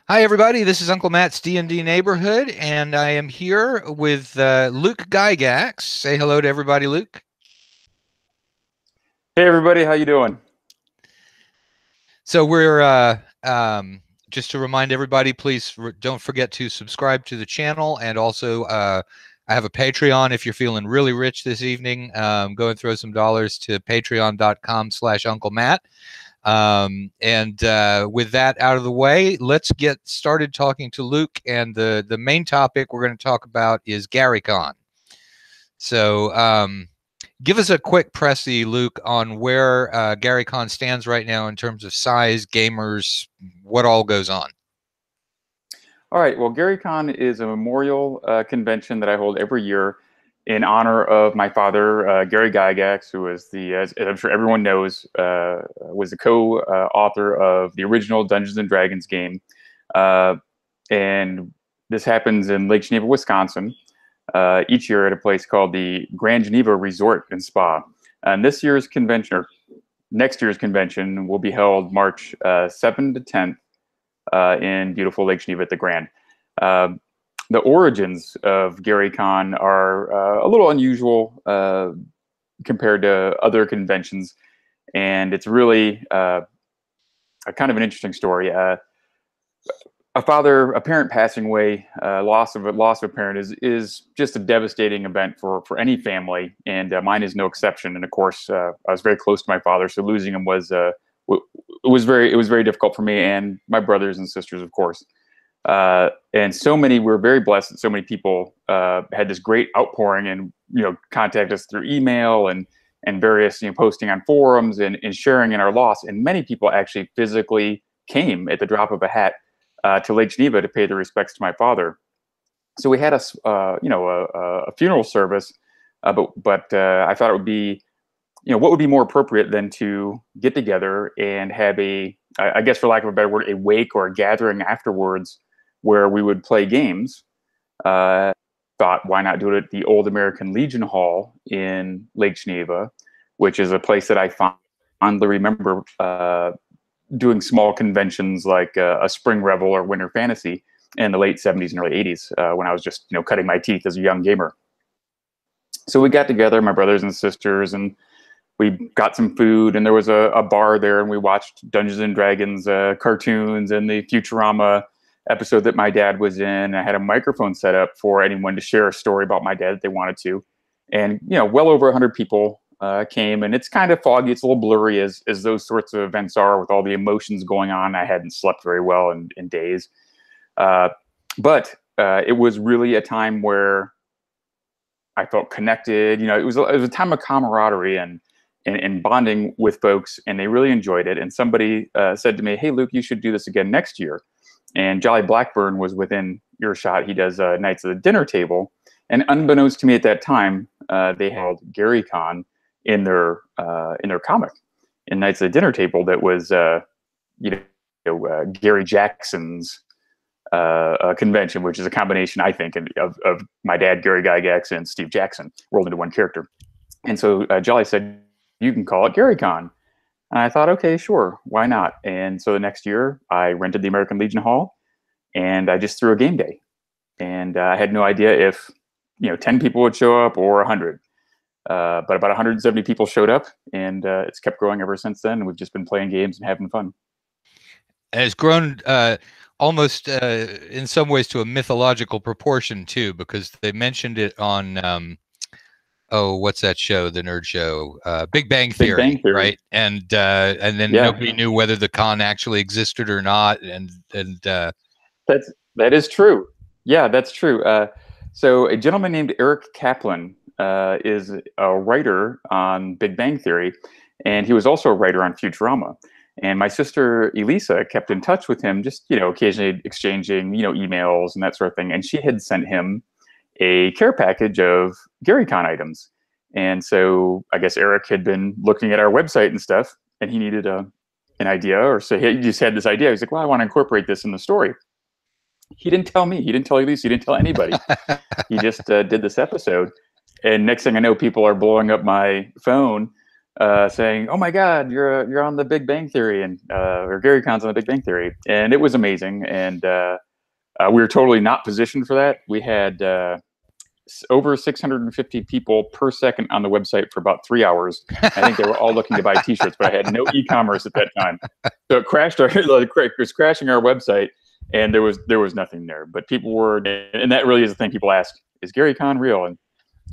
Hi, everybody. This is Uncle Matt's D&D Neighborhood, and I am here with Luke Gygax. Say hello to everybody, Luke. Hey everybody, how you doing? So we're just to remind everybody, please don't forget to subscribe to the channel, and also I have a Patreon if you're feeling really rich this evening. Go and throw some dollars to patreon.com/Uncle Matt. And with that out of the way, let's get started talking to Luke. And the main topic we're going to talk about is GaryCon. So give us a quick pressy, Luke, on where GaryCon stands right now in terms of size, gamers, what all goes on. All right, well, GaryCon is a memorial convention that I hold every year in honor of my father, Gary Gygax, who was as I'm sure everyone knows, was the co-author of the original Dungeons and Dragons game. And this happens in Lake Geneva, Wisconsin, each year at a place called the Grand Geneva Resort and Spa. And this year's convention, or next year's convention, will be held March 7 to 10th in beautiful Lake Geneva at the Grand. The origins of GaryCon are a little unusual compared to other conventions, and it's really a kind of an interesting story. A parent passing away, loss of a parent is just a devastating event for any family, and mine is no exception. And of course, I was very close to my father, so losing him was very difficult for me and my brothers and sisters, of course. And we were very blessed that so many people had this great outpouring and contact us through email and various posting on forums and sharing in our loss. And many people actually physically came at the drop of a hat to Lake Geneva to pay their respects to my father. So we had a funeral service, but I thought it would be, what would be more appropriate than to get together and have I guess for lack of a better word, a wake or a gathering afterwards where we would play games. Thought, why not do it at the Old American Legion Hall in Lake Geneva, which is a place that I fondly remember doing small conventions like a Spring Revel or Winter Fantasy in the late 70s and early 80s when I was just cutting my teeth as a young gamer. So we got together, my brothers and sisters, and we got some food, and there was a bar there, and we watched Dungeons and Dragons cartoons and the Futurama episode that my dad was in. I had a microphone set up for anyone to share a story about my dad that they wanted to. And, well over 100 people came, and it's kind of foggy. It's a little blurry as those sorts of events are with all the emotions going on. I hadn't slept very well in days. But it was really a time where I felt connected. It was a time of camaraderie and bonding with folks, and they really enjoyed it. And somebody said to me, "Hey, Luke, you should do this again next year." And Jolly Blackburn was within earshot. He does Knights of the Dinner Table. And unbeknownst to me at that time, they held GaryCon in their comic, in Knights of the Dinner Table, that was Gary Jackson's convention, which is a combination, I think, of my dad, Gary Gygax, and Steve Jackson rolled into one character. And so Jolly said, "You can call it GaryCon." And I thought, okay, sure, why not? And so the next year, I rented the American Legion Hall, and I just threw a game day. And I had no idea if 10 people would show up or 100. But about 170 people showed up, and it's kept growing ever since then. And we've just been playing games and having fun. And it's grown almost in some ways to a mythological proportion too, because they mentioned it on what's that show? The nerd show, Big Bang Theory, Big Bang Theory. right? And then nobody knew whether the con actually existed or not. And that is true. Yeah, that's true. So a gentleman named Eric Kaplan is a writer on Big Bang Theory, and he was also a writer on Futurama. And my sister Elisa kept in touch with him, just occasionally exchanging emails and that sort of thing. And she had sent him a care package of GaryCon items. And so I guess Eric had been looking at our website and stuff, and he needed an idea, or so he just had this idea. He's like, "Well, I want to incorporate this in the story." He didn't tell me. He didn't tell Elise. He didn't tell anybody. He just did this episode. And next thing I know, people are blowing up my phone saying, "Oh my God, you're on the Big Bang Theory," and or GaryCon's on the Big Bang Theory, and it was amazing. And we were totally not positioned for that. We had over 650 people per second on the website for about 3 hours. I think they were all looking to buy T-shirts, but I had no e-commerce at that time, so it crashed. It was crashing our website, and there was nothing there. But people were, and that really is the thing people ask: is GaryCon real? And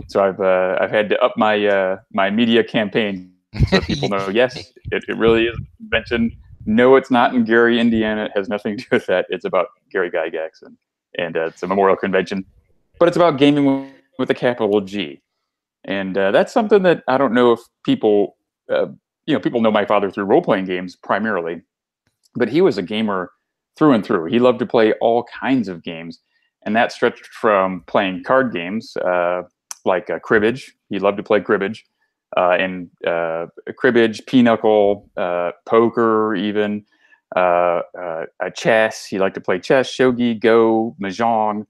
so I've had to up my my media campaign so that people know, yes, it really is a convention. No, it's not in Gary, Indiana. It has nothing to do with that. It's about Gary Gygax, and it's a memorial convention, but it's about gaming with a capital G. And that's something that I don't know if people, people know my father through role-playing games primarily, but he was a gamer through and through. He loved to play all kinds of games, and that stretched from playing card games, like cribbage. He loved to play cribbage, and cribbage, pinochle, poker, even chess. He liked to play chess, shogi, go, mahjong,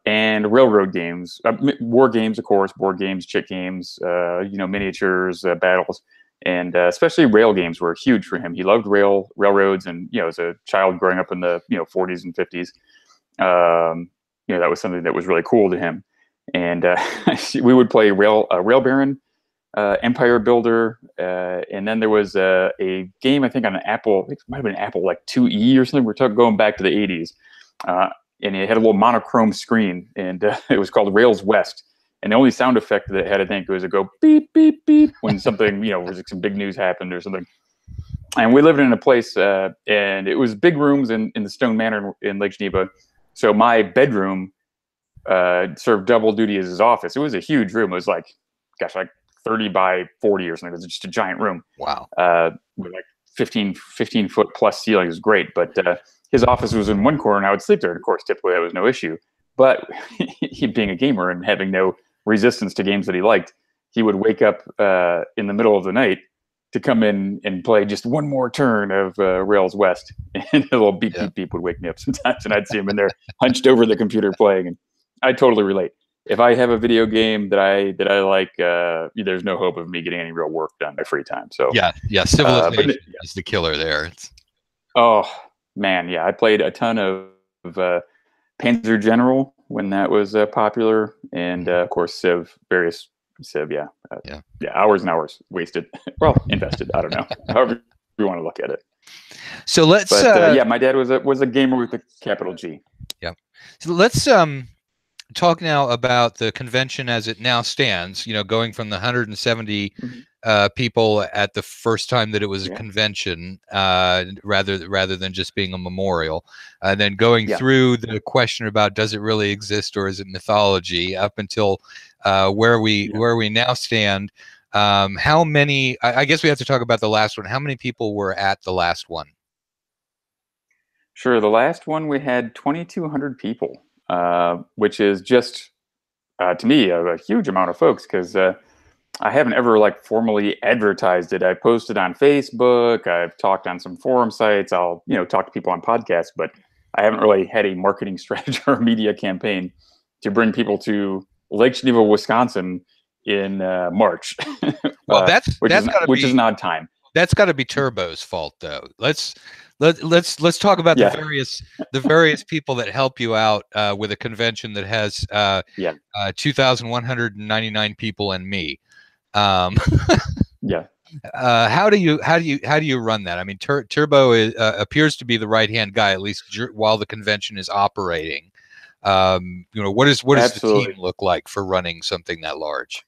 and railroad games, war games, of course, board games, chit games, miniatures, battles, and especially rail games were huge for him. He loved railroads, and as a child growing up in the 40s and 50s, that was something that was really cool to him. And we would play Rail Baron, Empire Builder, and then there was a game, I think on an Apple, it might have been Apple like 2E or something. We're going back to the 80s, and it had a little monochrome screen, and it was called Rails West. And the only sound effect that it had, I think, was it go beep beep beep when something was like some big news happened or something. And we lived in a place, and it was big rooms in the Stone Manor in Lake Geneva. So my bedroom served double duty as his office. It was a huge room. It was like 30 by 40 or something. It was just a giant room. Wow. With like 15 foot plus ceiling. It was great. But his office was in one corner, and I would sleep there. And of course, typically that was no issue. But he, being a gamer and having no resistance to games that he liked, he would wake up in the middle of the night to come in and play just one more turn of Rails West. And a little beep, beep, beep would wake me up sometimes. And I'd see him in there hunched over the computer playing. And I totally relate. If I have a video game that I like, there's no hope of me getting any real work done in my free time. So yeah, Civilization is the killer there. Oh man, yeah, I played a ton of Panzer General when that was popular, and of course Civ, various Civ. Yeah, hours and hours wasted. Well, invested. I don't know. However you want to look at it. So let's. But my dad was a gamer with a capital G. Yeah. So let's talk now about the convention as it now stands. Going from the 170 people at the first time that it was a convention, rather than just being a memorial, and then going through the question about does it really exist or is it mythology, up until where we now stand. How many? I guess we have to talk about the last one. How many people were at the last one? Sure. The last one we had 2,200 people. Which is just, to me, a huge amount of folks, because I haven't ever formally advertised it. I posted on Facebook. I've talked on some forum sites. I'll talk to people on podcasts, but I haven't really had a marketing strategy or media campaign to bring people to Lake Geneva, Wisconsin in March. Well, which is an odd time. That's got to be Turbo's fault, though. Let's talk about the various people that help you out with a convention that has 2,199 people and me. How do you run that? I mean, Turbo appears to be the right-hand guy, at least while the convention is operating. What does the team look like for running something that large?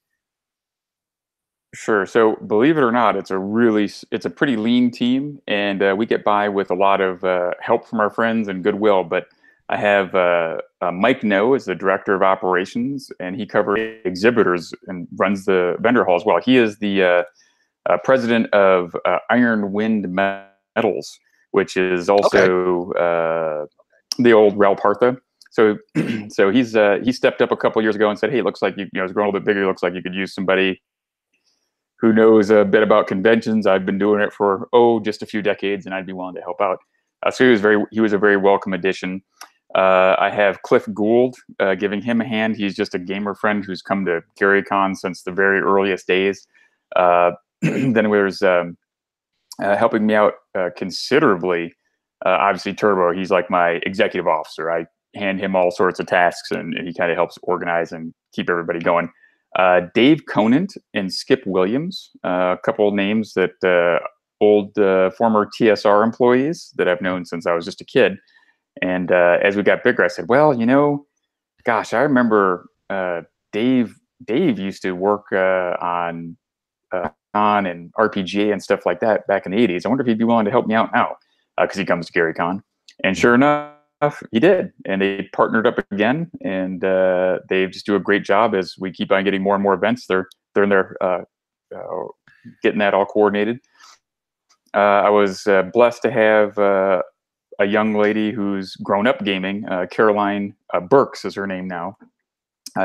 Sure. So believe it or not, it's a pretty lean team, and we get by with a lot of help from our friends and goodwill. But I have Mike No is the director of operations, and he covers exhibitors and runs the vendor hall as well. He is the president of Iron Wind Metals, which is also the old Rel Partha. So he stepped up a couple years ago and said, "Hey, it looks like it's growing a little bit bigger. It looks like you could use somebody who knows a bit about conventions. I've been doing it for just a few decades, and I'd be willing to help out." So he was a very welcome addition. I have Cliff Gould giving him a hand. He's just a gamer friend who's come to GaryCon since the very earliest days. then there's helping me out considerably. Obviously, Turbo, he's like my executive officer. I hand him all sorts of tasks, and he kind of helps organize and keep everybody going. Dave Conant and Skip Williams, a couple of names that old former TSR employees that I've known since I was just a kid. And as we got bigger, I said, well, gosh, I remember Dave used to work on and RPG and stuff like that back in the 80s. I wonder if he'd be willing to help me out now, because he comes to GaryCon. And sure enough, he did. And they partnered up again, and they just do a great job as we keep on getting more and more events. They're in there getting that all coordinated. I was blessed to have a young lady who's grown up gaming. Caroline Burks is her name now.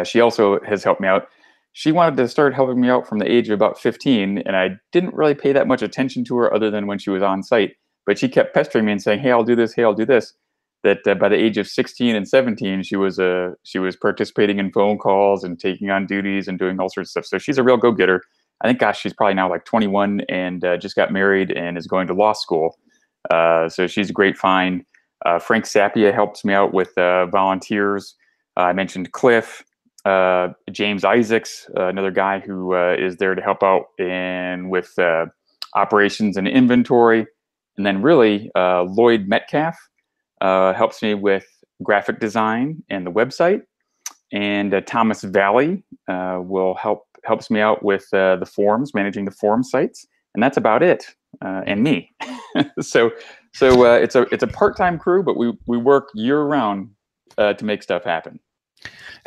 She also has helped me out. She wanted to start helping me out from the age of about 15, and I didn't really pay that much attention to her other than when she was on site. But she kept pestering me and saying, "Hey, I'll do this. Hey, I'll do this." That by the age of 16 and 17, she was participating in phone calls and taking on duties and doing all sorts of stuff. So she's a real go-getter. I think, gosh, she's probably now like 21 and just got married and is going to law school. So she's a great find. Frank Sapia helps me out with volunteers. I mentioned Cliff. James Isaacs, another guy who is there to help out with operations and inventory. And then really, Lloyd Metcalf helps me with graphic design and the website. And Thomas Valley helps me out with the forums, managing the forum sites. And that's about it. And me. So it's a part-time crew, but we work year-round to make stuff happen.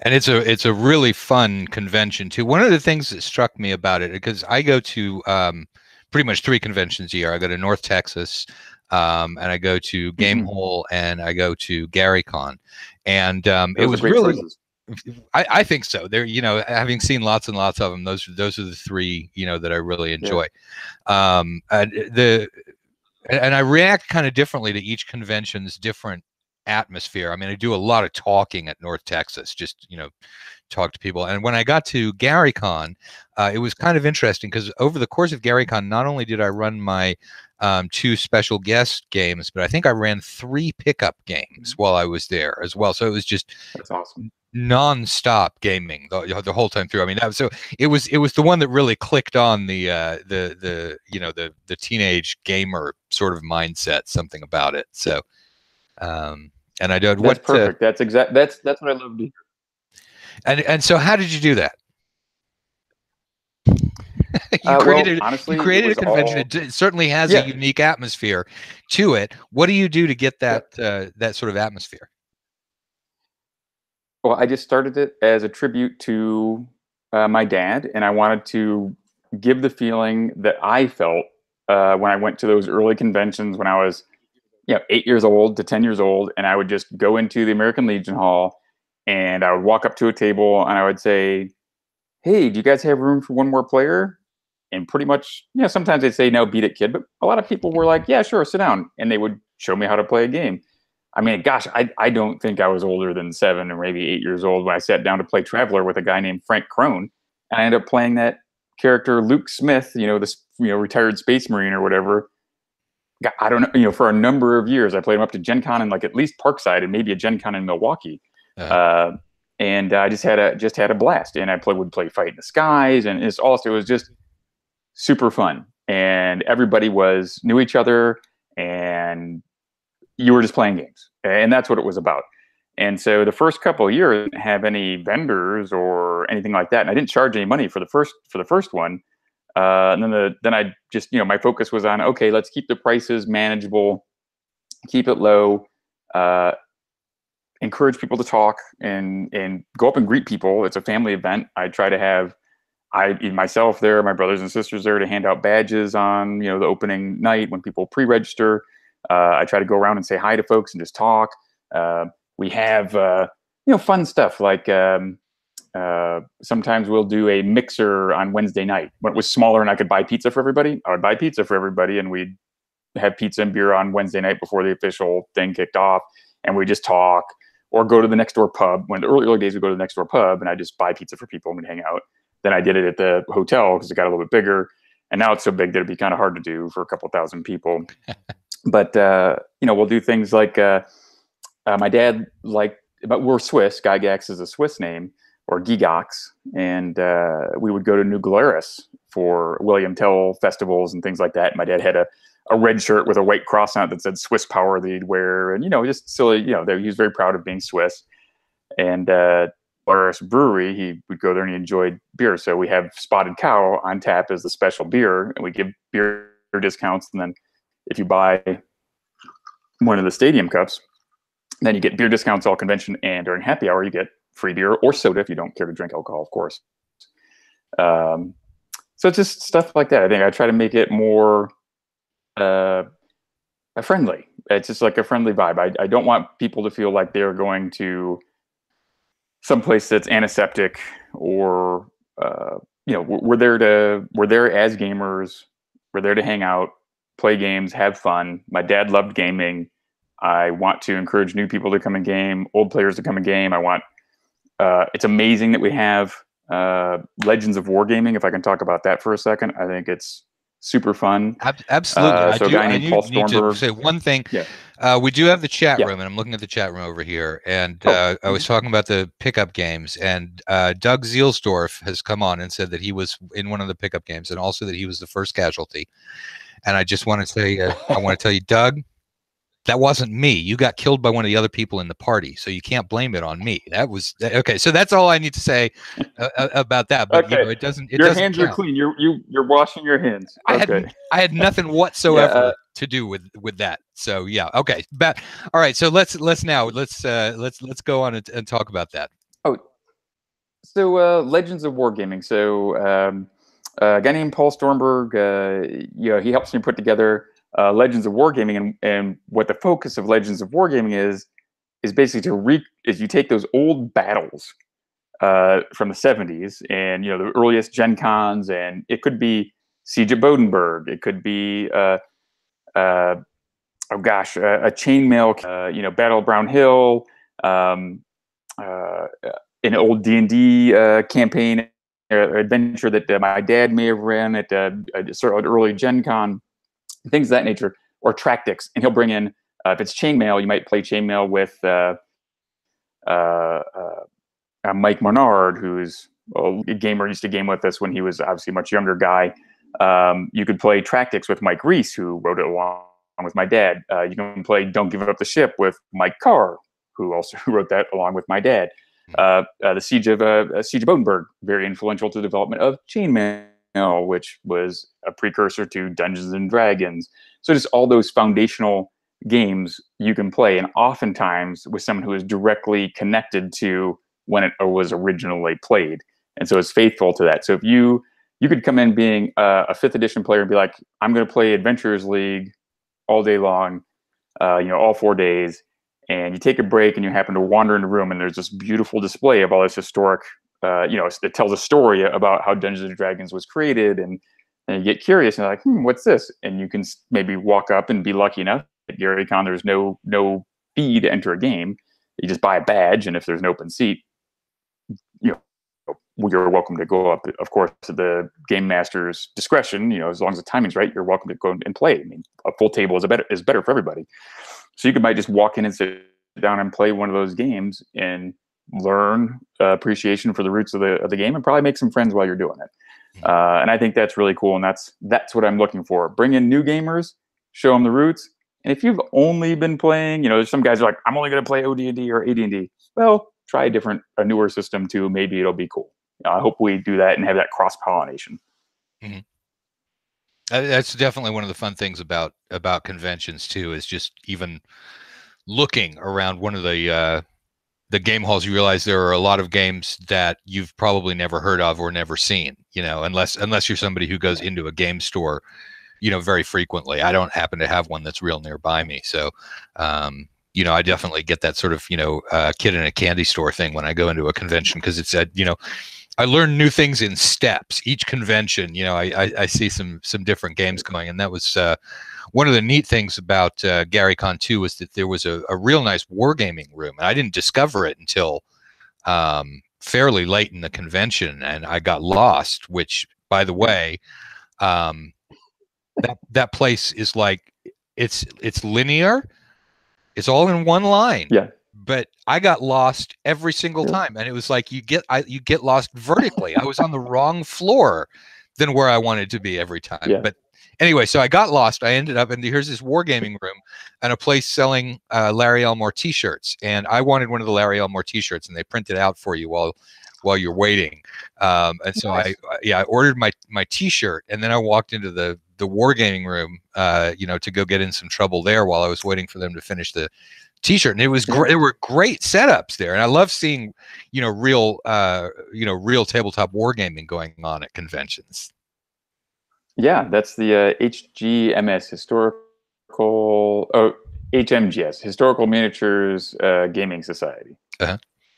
And it's a really fun convention too. One of the things that struck me about it, because I go to pretty much 3 conventions a year. I go to North Texas, and I go to Gamehole, and I go to GaryCon, and it was really. I think so. There, having seen lots and lots of them, those are the 3 that I really enjoy. Yeah. And I react kind of differently to each convention's different atmosphere. I mean, I do a lot of talking at North Texas, just talk to people. And when I got to GaryCon, it was kind of interesting because over the course of GaryCon, not only did I run my 2 special guest games, but I think I ran 3 pickup games while I was there as well. So it was just that's awesome, non-stop gaming the whole time through. I mean, it was the one that really clicked on the teenage gamer sort of mindset, something about it. So. And I don't. That's perfect. That's exact. That's what I love to hear. And so, how did you do that? You created a convention. It certainly has a unique atmosphere to it. What do you do to get that that sort of atmosphere? Well, I just started it as a tribute to my dad, and I wanted to give the feeling that I felt when I went to those early conventions when I was 8 years old to 10 years old, and I would just go into the American Legion Hall, and I would walk up to a table, and I would say, "Hey, do you guys have room for one more player?" And pretty much, sometimes they'd say, "No, beat it, kid." But a lot of people were like, "Yeah, sure, sit down," and they would show me how to play a game. I mean, gosh, I don't think I was older than 7 or maybe 8 years old when I sat down to play Traveler with a guy named Frank Cohn, and I ended up playing that character Luke Smith, this retired space marine or whatever. I don't know, for a number of years, I played him up to Gen Con in like at least Parkside and maybe a Gen Con in Milwaukee. And I just had a blast, and I would play Fight in the Skies, and it was just super fun. And everybody knew each other, and you were just playing games, and that's what it was about. And so the first couple of years, I didn't have any vendors or anything like that. And I didn't charge any money for the first one. And then I just, my focus was on, okay, let's keep the prices manageable, keep it low, encourage people to talk and go up and greet people. It's a family event. I try to have myself there, my brothers and sisters there to hand out badges on, the opening night when people pre-register. I try to go around and say hi to folks and just talk. We have, fun stuff like, sometimes we'll do a mixer on Wednesday night. When it was smaller and I could buy pizza for everybody, I would buy pizza for everybody, and we'd have pizza and beer on Wednesday night before the official thing kicked off, and we just talk or go to the next door pub. When the early days, we go to the next door pub, and I just buy pizza for people and we'd hang out. Then I did it at the hotel because it got a little bit bigger, and now it's so big that it'd be kind of hard to do for a couple thousand people. But we'll do things like my dad but we're Swiss. Gygax is a Swiss name, or Gygax, and we would go to New Glarus for William Tell festivals and things like that. My dad had a red shirt with a white cross on it that said Swiss Power that he'd wear, and just silly. He was very proud of being Swiss. And Glarus Brewery, he would go there and he enjoyed beer. So we have Spotted Cow on tap as the special beer, and we give beer discounts. And then if you buy one of the stadium cups, then you get beer discounts all convention, and during happy hour you get free beer or soda if you don't care to drink alcohol, of course. So it's just stuff like that. I think I try to make it more friendly. It's just like a friendly vibe. I don't want people to feel like they're going to someplace that's antiseptic, or we're there as gamers. We're there to hang out, play games, have fun. My dad loved gaming. I want to encourage new people to come and game, old players to come and game. I want. It's amazing that we have Legends of Wargaming. If I can talk about that for a second, I think it's super fun. Absolutely. So a guy named Paul need to Stormberg. say one thing. Yeah. We do have the chat room, and I'm looking at the chat room over here. And I was talking about the pickup games, and Doug Zielsdorf has come on and said that he was in one of the pickup games, and also that he was the first casualty. And I just want to say, I want to tell you, Doug, that wasn't me. You got killed by one of the other people in the party, so you can't blame it on me. That was okay. So that's all I need to say about that. But okay. it doesn't. Your hands are clean. You're washing your hands. Okay. I had nothing whatsoever to do with that. So yeah. Okay. But all right. So let's go on and talk about that. Oh, so Legends of Wargaming. So a guy named Paul Stormberg. He helps me put together Legends of Wargaming, and what the focus of Legends of Wargaming is basically is you take those old battles from the 70s and the earliest Gen Cons, and it could be Siege of Bodenberg, it could be a chainmail, Battle of Brown Hill, an old D&D campaign adventure that my dad may have ran at sort of an early Gen Con. Things of that nature, or tactics, and he'll bring in. If it's chainmail, you might play chainmail with Mike Menard, who's a gamer, used to game with us when he was obviously a much younger guy. You could play tactics with Mike Reese, who wrote it along with my dad. You can play Don't Give Up the Ship with Mike Carr, who wrote that along with my dad. The Siege of Bodenberg, very influential to the development of chainmail, which was a precursor to Dungeons and Dragons. So just all those foundational games you can play, and oftentimes with someone who is directly connected to when it was originally played. And so it's faithful to that. So if you could come in being a 5th edition player and be like, I'm going to play Adventurers League all day long, all 4 days, and you take a break and you happen to wander in the room and there's this beautiful display of all this historic it tells a story about how Dungeons and Dragons was created, and you get curious and you're like, what's this? And you can maybe walk up and be lucky enough at GaryCon. There's no fee to enter a game. You just buy a badge, and if there's an open seat, you're welcome to go up. Of course, at the game master's discretion. As long as the timing's right, you're welcome to go and play. I mean, a full table is better for everybody. So you might just walk in and sit down and play one of those games and learn appreciation for the roots of the game, and probably make some friends while you're doing it. And I think that's really cool, and that's what I'm looking for. Bring in new gamers, show them the roots. And if you've only been playing, there's some guys who are like, I'm only going to play OD&D or AD&D. Well, try a newer system too. Maybe it'll be cool. I hope we do that and have that cross-pollination. Mm-hmm. That's definitely one of the fun things about conventions too, is just even looking around one of the game halls, you realize there are a lot of games that you've probably never heard of or never seen, unless you're somebody who goes into a game store, very frequently. I don't happen to have one that's real nearby me. So, I definitely get that sort of, kid in a candy store thing when I go into a convention, because it's I learn new things in steps. Each convention, I see some different games going, and that was one of the neat things about GaryCon 2 was that there was a real nice wargaming room, and I didn't discover it until fairly late in the convention, and I got lost. Which, by the way, That place is like it's linear. It's all in one line. Yeah. But I got lost every single time, and it was like you get lost vertically. I was on the wrong floor than where I wanted to be every time. Yeah. But anyway, so I got lost. I ended up, and here's this wargaming room and a place selling Larry Elmore T-shirts, and I wanted one of the Larry Elmore T-shirts, and they print it out for you while you're waiting. And so nice. I ordered my T-shirt, and then I walked into the wargaming room, to go get in some trouble there while I was waiting for them to finish the T-shirt. And it was great. There were great setups there, and I love seeing real tabletop wargaming going on at conventions. Yeah, that's the HGMS, HMGS, Historical Miniatures Gaming Society.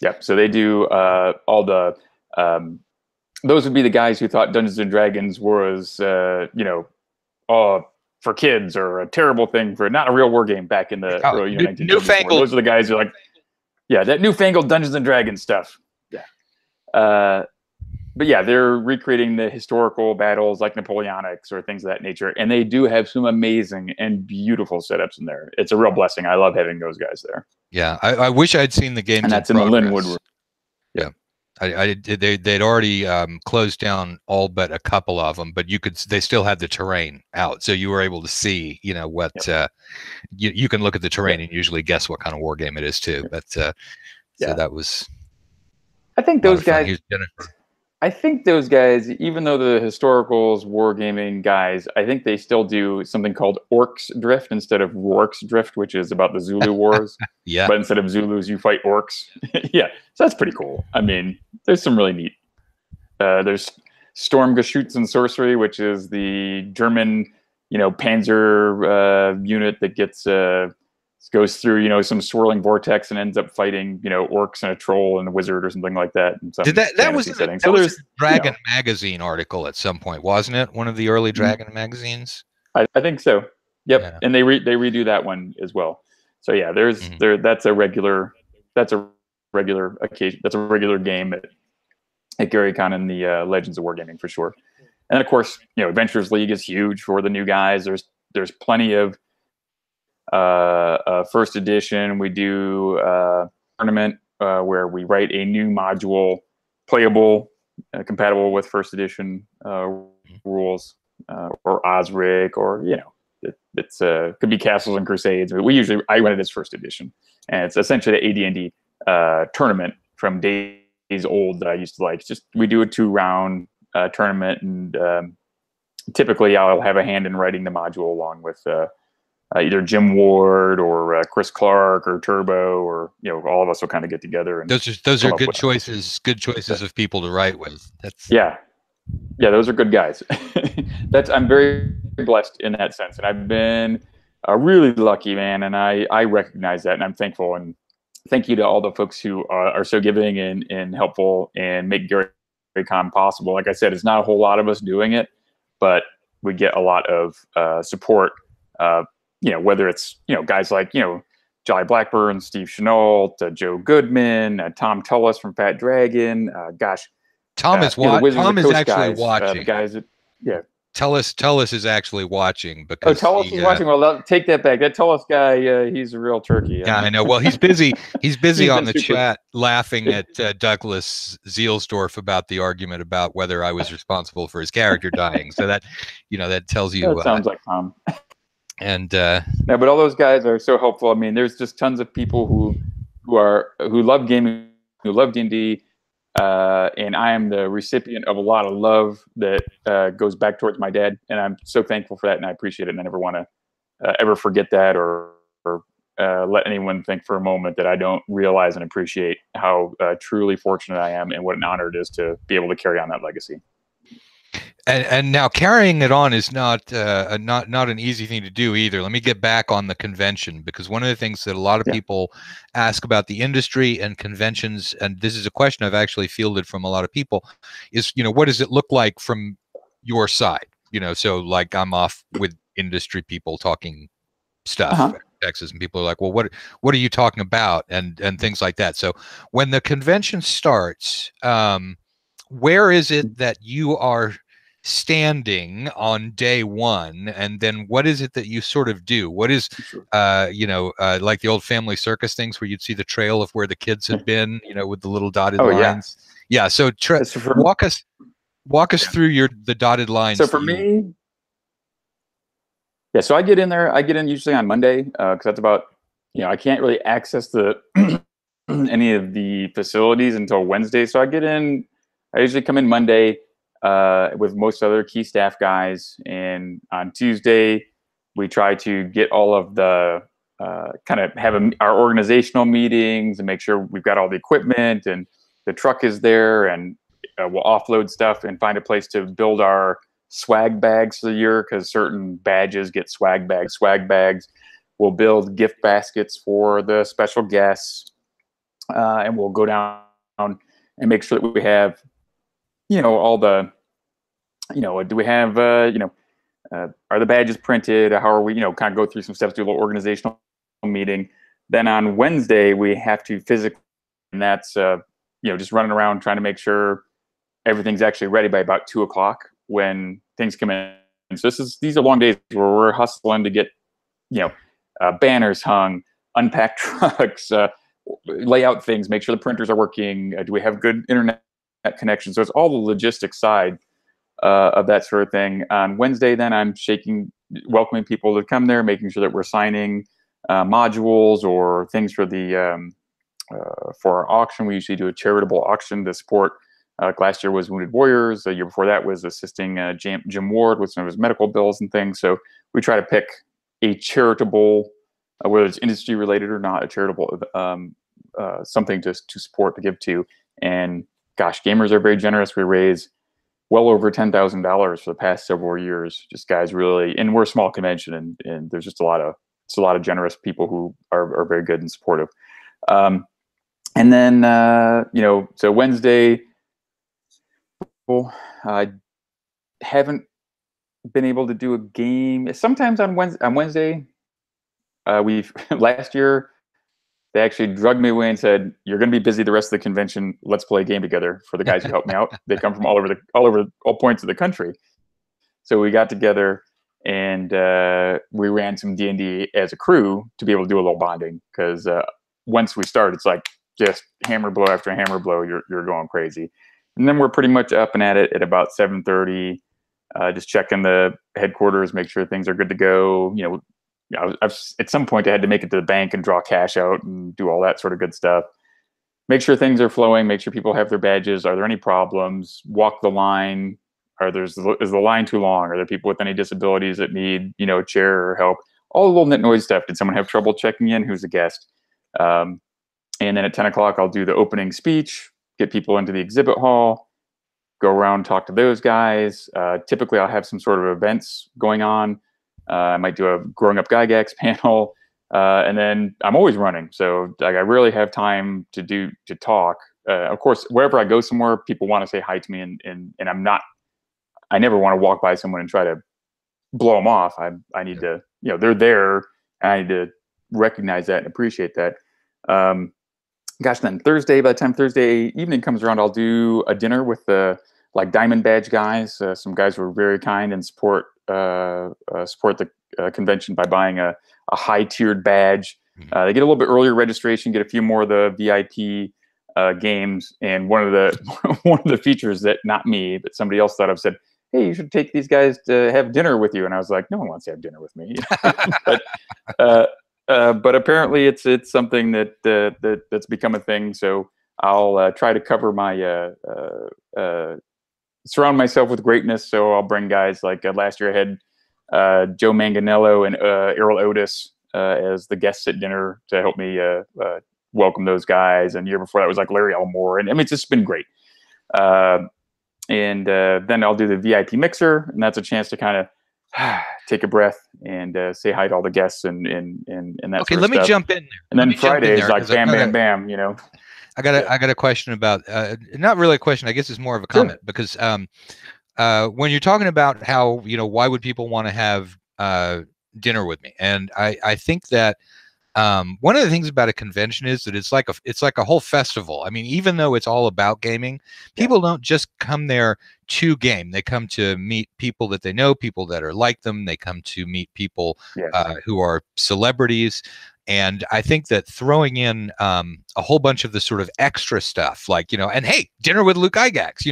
Yep. So they do all the those would be the guys who thought Dungeons and Dragons was for kids or a terrible thing for not a real war game back in the early 1970s. Newfangled. Those are the guys who are like, yeah, that newfangled Dungeons and Dragons stuff. Yeah. But yeah, they're recreating the historical battles like Napoleonics or things of that nature. And they do have some amazing and beautiful setups in there. It's a real blessing. I love having those guys there. Yeah. I wish I'd seen the games. And that's in the Linwood room. Yeah. They'd already closed down all but a couple of them, but they still had the terrain out. So you were able to see, what you can look at the terrain and usually guess what kind of war game it is too. But so that was, I think those guys, even though the historicals, wargaming guys, I think they still do something called Orcs Drift instead of Rorks Drift, which is about the Zulu Wars. Yeah. But instead of Zulus, you fight orcs. Yeah. So that's pretty cool. I mean, there's some really neat. There's Sturmgeschütz and Sorcery, which is the German, Panzer unit that goes through, some swirling vortex and ends up fighting, orcs and a troll and a wizard or something like that. That was a Dragon magazine article at some point, wasn't it? One of the early Dragon magazines. I think so. Yep. Yeah. And they redo that one as well. So yeah, that's a regular occasion. That's a regular game at GaryCon and the Legends of Wargaming for sure. And of course, Adventures League is huge for the new guys. There's plenty of first edition. We do a tournament where we write a new module, playable, compatible with first edition rules, or Osric, or it's could be Castles and Crusades. I run it as first edition, and it's essentially the AD&D tournament from days old that I used to like. We do a 2-round tournament, and typically I'll have a hand in writing the module along with either Jim Ward or Chris Clark or Turbo, or all of us will kind of get together. And those are good choices. Good choices of people to write with. Yeah, those are good guys. I'm very blessed in that sense, and I've been really lucky, man. And I recognize that, and I'm thankful. And thank you to all the folks who are so giving and helpful and make GaryCon possible. Like I said, it's not a whole lot of us doing it, but we get a lot of support. Whether it's, guys like, Jolly Blackburn, Steve Chenault, Joe Goodman, Tom Tullis from Fat Dragon. Tom is actually guys, watching. Guys, Tullis is actually watching because Tullis is watching. Well, take that back. That Tullis guy, he's a real turkey. Yeah, I know. Well, he's busy. He's busy on the chat laughing at Douglas Zielsdorf about the argument about whether I was responsible for his character dying. So that tells you. That sounds like Tom. And but all those guys are so helpful. I mean, there's just tons of people who love gaming, who love D&D, and I am the recipient of a lot of love that goes back towards my dad, and I'm so thankful for that, and I appreciate it, and I never want to ever forget that or let anyone think for a moment that I don't realize and appreciate how truly fortunate I am and what an honor it is to be able to carry on that legacy. And now carrying it on is not an easy thing to do either. Let me get back on the convention, because one of the things that a lot of people ask about the industry and conventions, and this is a question I've actually fielded from a lot of people, is what does it look like from your side? So like I'm off with industry people talking stuff in Texas, and people are like, well, what are you talking about, and things like that. So when the convention starts, where is it that you are standing on day one, and then what is it that you sort of do? What is, like the old family circus things where you'd see the trail of where the kids had been, with the little dotted lines. Yeah. So walk us through the dotted lines. So for me, so I get in there. I get in usually on Monday because that's about, I can't really access the any of the facilities until Wednesday. So I get in. I usually come in Monday with most other key staff guys, and on Tuesday we try to get all of the kind of have our organizational meetings and make sure we've got all the equipment and the truck is there, and we'll offload stuff and find a place to build our swag bags for the year, because certain badges get swag bags. We'll build gift baskets for the special guests, and we'll go down and make sure that we have, all the, do we have, are the badges printed? How are we, kind of go through some steps, do a little organizational meeting. Then on Wednesday, we have to physically, and that's, just running around trying to make sure everything's actually ready by about 2 o'clock when things come in. So these are long days where we're hustling to get, banners hung, unpack trucks, lay out things, make sure the printers are working. Do we have good internet connection? So it's all the logistics side of that sort of thing. On Wednesday, then I'm welcoming people to come there, making sure that we're signing modules or things for the for our auction. We usually do a charitable auction to support. Last year was Wounded Warriors. The year before that was assisting Jim Ward with some of his medical bills and things. So we try to pick a charitable, whether it's industry related or not, a charitable something to support, to give to. And gosh, gamers are very generous. We raise well over $10,000 for the past several years. Just guys really, and we're a small convention, and there's just a lot of generous people who are very good and supportive. And then so Wednesday, I haven't been able to do a game. Sometimes on Wednesday, we've last year they actually drugged me away and said, "You're going to be busy the rest of the convention. Let's play a game together." For the guys who helped me out, they come from all points of the country. So we got together and we ran some D&D as a crew to be able to do a little bonding, because once we start, it's like just hammer blow after hammer blow. You're going crazy. And then we're pretty much up and at it at about 7:30, just checking the headquarters, make sure things are good to go. I've at some point I had to make it to the bank and draw cash out and do all that sort of good stuff. Make sure things are flowing, make sure people have their badges. Are there any problems? Walk the line. Is the line too long? Are there people with any disabilities that need, a chair or help? All the little noise stuff. Did someone have trouble checking in? Who's a guest? And then at 10 o'clock, I'll do the opening speech, get people into the exhibit hall, go around, talk to those guys. Typically, I'll have some sort of events going on. I might do a Growing Up Gygax panel. And then I'm always running. So I rarely have time to talk. Of course, wherever I go somewhere, people want to say hi to me, and I never want to walk by someone and try to blow them off. I need to, they're there, and I need to recognize that and appreciate that. Then Thursday, by the time Thursday evening comes around, I'll do a dinner with the Diamond Badge guys. Some guys who are very kind and support the convention by buying a high-tiered badge. They get a little bit earlier registration, get a few more of the VIP games, and one of the features that not me, but somebody else thought of said, "Hey, you should take these guys to have dinner with you." And I was like, "No one wants to have dinner with me." But apparently it's something that's become a thing. So I'll try to cover my surround myself with greatness. So I'll bring guys like last year I had Joe Manganello and Errol Otis as the guests at dinner to help me welcome those guys. And the year before that was Larry Elmore. And I mean, it's just been great. And then I'll do the VIP mixer, and that's a chance to kind of take a breath and say hi to all the guests and that. Okay, sort of let me stuff. jump in there. And then Friday is bam, bam, bam. I got a question about not really a question. I guess it's more of a comment. Sure. Because when you're talking about how why would people want to have dinner with me, and I think that One of the things about a convention is that it's like a whole festival. I mean, even though it's all about gaming, people don't just come there to game. They come to meet people that they know, people that are like them. They come to meet people who are celebrities. And I think that throwing in a whole bunch of the sort of extra stuff, like, and hey, dinner with Luke Gygax,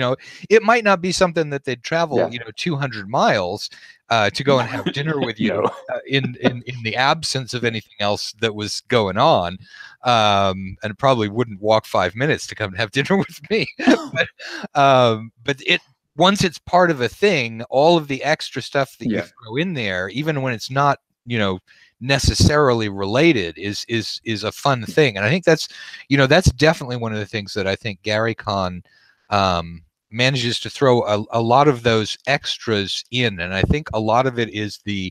it might not be something that they'd travel, 200 miles to go and have dinner with you in the absence of anything else that was going on, and probably wouldn't walk 5 minutes to come and have dinner with me. but once it's part of a thing, all of the extra stuff that you throw in there, even when it's not, necessarily related, is a fun thing. And I think that's definitely one of the things that I think GaryCon manages to throw a lot of those extras in. And I think a lot of it is there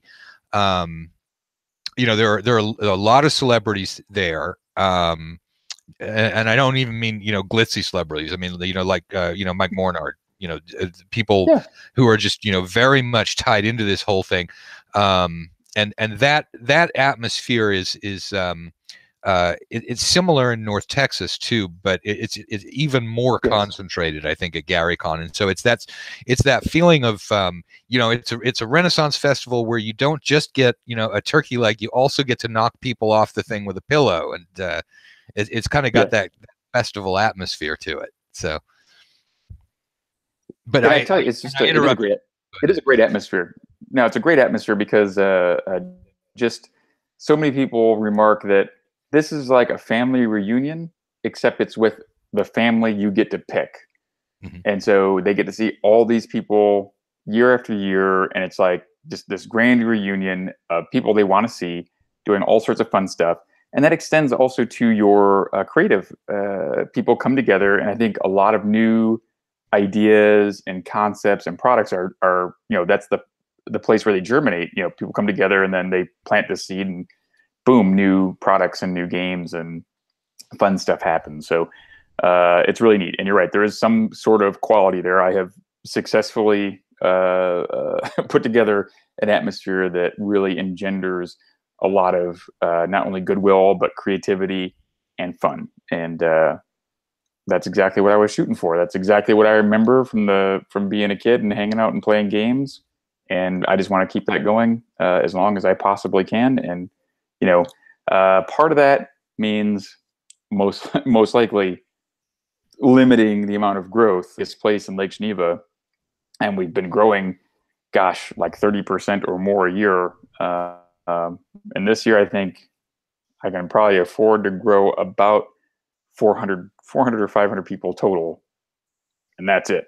are a lot of celebrities there, and I don't even mean glitzy celebrities. I mean like Mike Mornard, people who are just very much tied into this whole thing. And that atmosphere is it's similar in North Texas too, but it's even more concentrated, I think, at GaryCon. And so it's that feeling of it's a Renaissance festival where you don't just get a turkey leg, you also get to knock people off the thing with a pillow, and it's kind of got that festival atmosphere to it. So, but I tell you, it's just it is a great atmosphere. Now, it's a great atmosphere because just so many people remark that this is like a family reunion, except it's with the family you get to pick. Mm-hmm. And so they get to see all these people year after year, and it's like just this grand reunion of people they want to see doing all sorts of fun stuff. And that extends also to your creative people come together, and I think a lot of new ideas and concepts and products are that's the place where they germinate. People come together and then they plant the seed, and boom, new products and new games and fun stuff happens. So it's really neat. And you're right, there is some sort of quality there. I have successfully put together an atmosphere that really engenders a lot of not only goodwill, but creativity and fun. And that's exactly what I was shooting for. That's exactly what I remember from being a kid and hanging out and playing games. And I just want to keep that going as long as I possibly can. And part of that means most likely limiting the amount of growth this place in Lake Geneva. And we've been growing, like 30% or more a year. And this year, I think I can probably afford to grow about 400 or 500 people total. And that's it.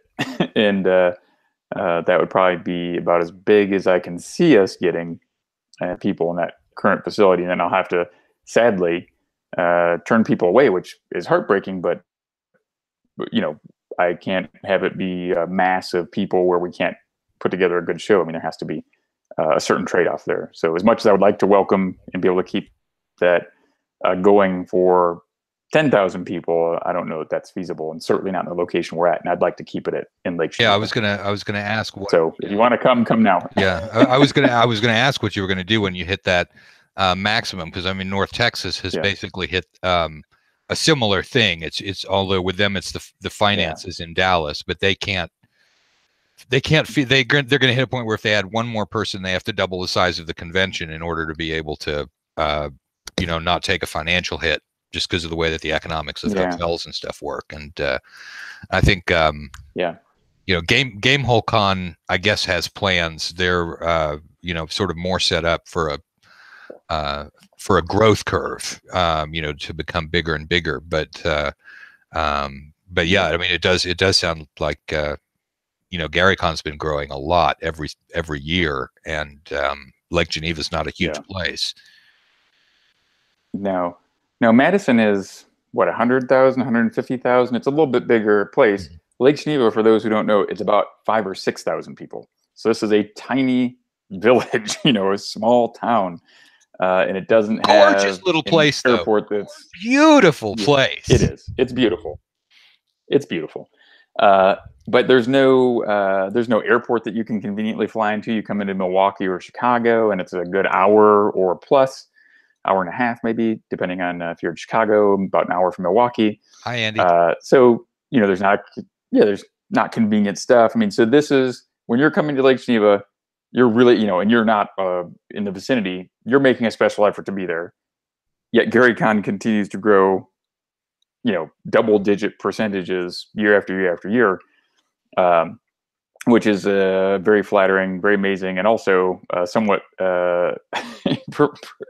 And that would probably be about as big as I can see us getting people in that current facility. And then I'll have to, sadly, turn people away, which is heartbreaking, but I can't have it be a mass of people where we can't put together a good show. I mean, there has to be a certain trade-off there. So as much as I would like to welcome and be able to keep that going for 10,000 people, I don't know if that's feasible, and certainly not in the location we're at. And I'd like to keep it in Lake Geneva. Yeah, I was gonna ask. So if you want to come now. Yeah, I was gonna ask what you were gonna do when you hit that maximum, because I mean North Texas has basically hit a similar thing. It's although with them it's the finances in Dallas, but they're going to hit a point where if they add one more person, they have to double the size of the convention in order to be able to not take a financial hit, just because of the way that the economics of hotels and stuff work. And I think GameHole I guess has plans. They're sort of more set up for a growth curve, to become bigger and bigger. But yeah, I mean, it does sound like GaryCon's been growing a lot every year, and Lake Geneva's not a huge place. No, Madison is what, 100,000, 150,000. It's a little bit bigger place. Mm-hmm. Lake Geneva, for those who don't know, it's about 5,000 or 6,000 people. So this is a tiny village, a small town, and it doesn't have gorgeous little place. Airport that's beautiful place. It is. It's beautiful. It's beautiful. But there's no airport that you can conveniently fly into. You come into Milwaukee or Chicago, and it's a good hour or plus. hour and a half, maybe, depending on if you're in Chicago, about an hour from Milwaukee. Hi, Andy. So, there's not convenient stuff. I mean, so this is, when you're coming to Lake Geneva, you're really, and you're not in the vicinity, you're making a special effort to be there. Yet GaryCon continues to grow, double-digit percentages year after year after year, which is very flattering, very amazing, and also somewhat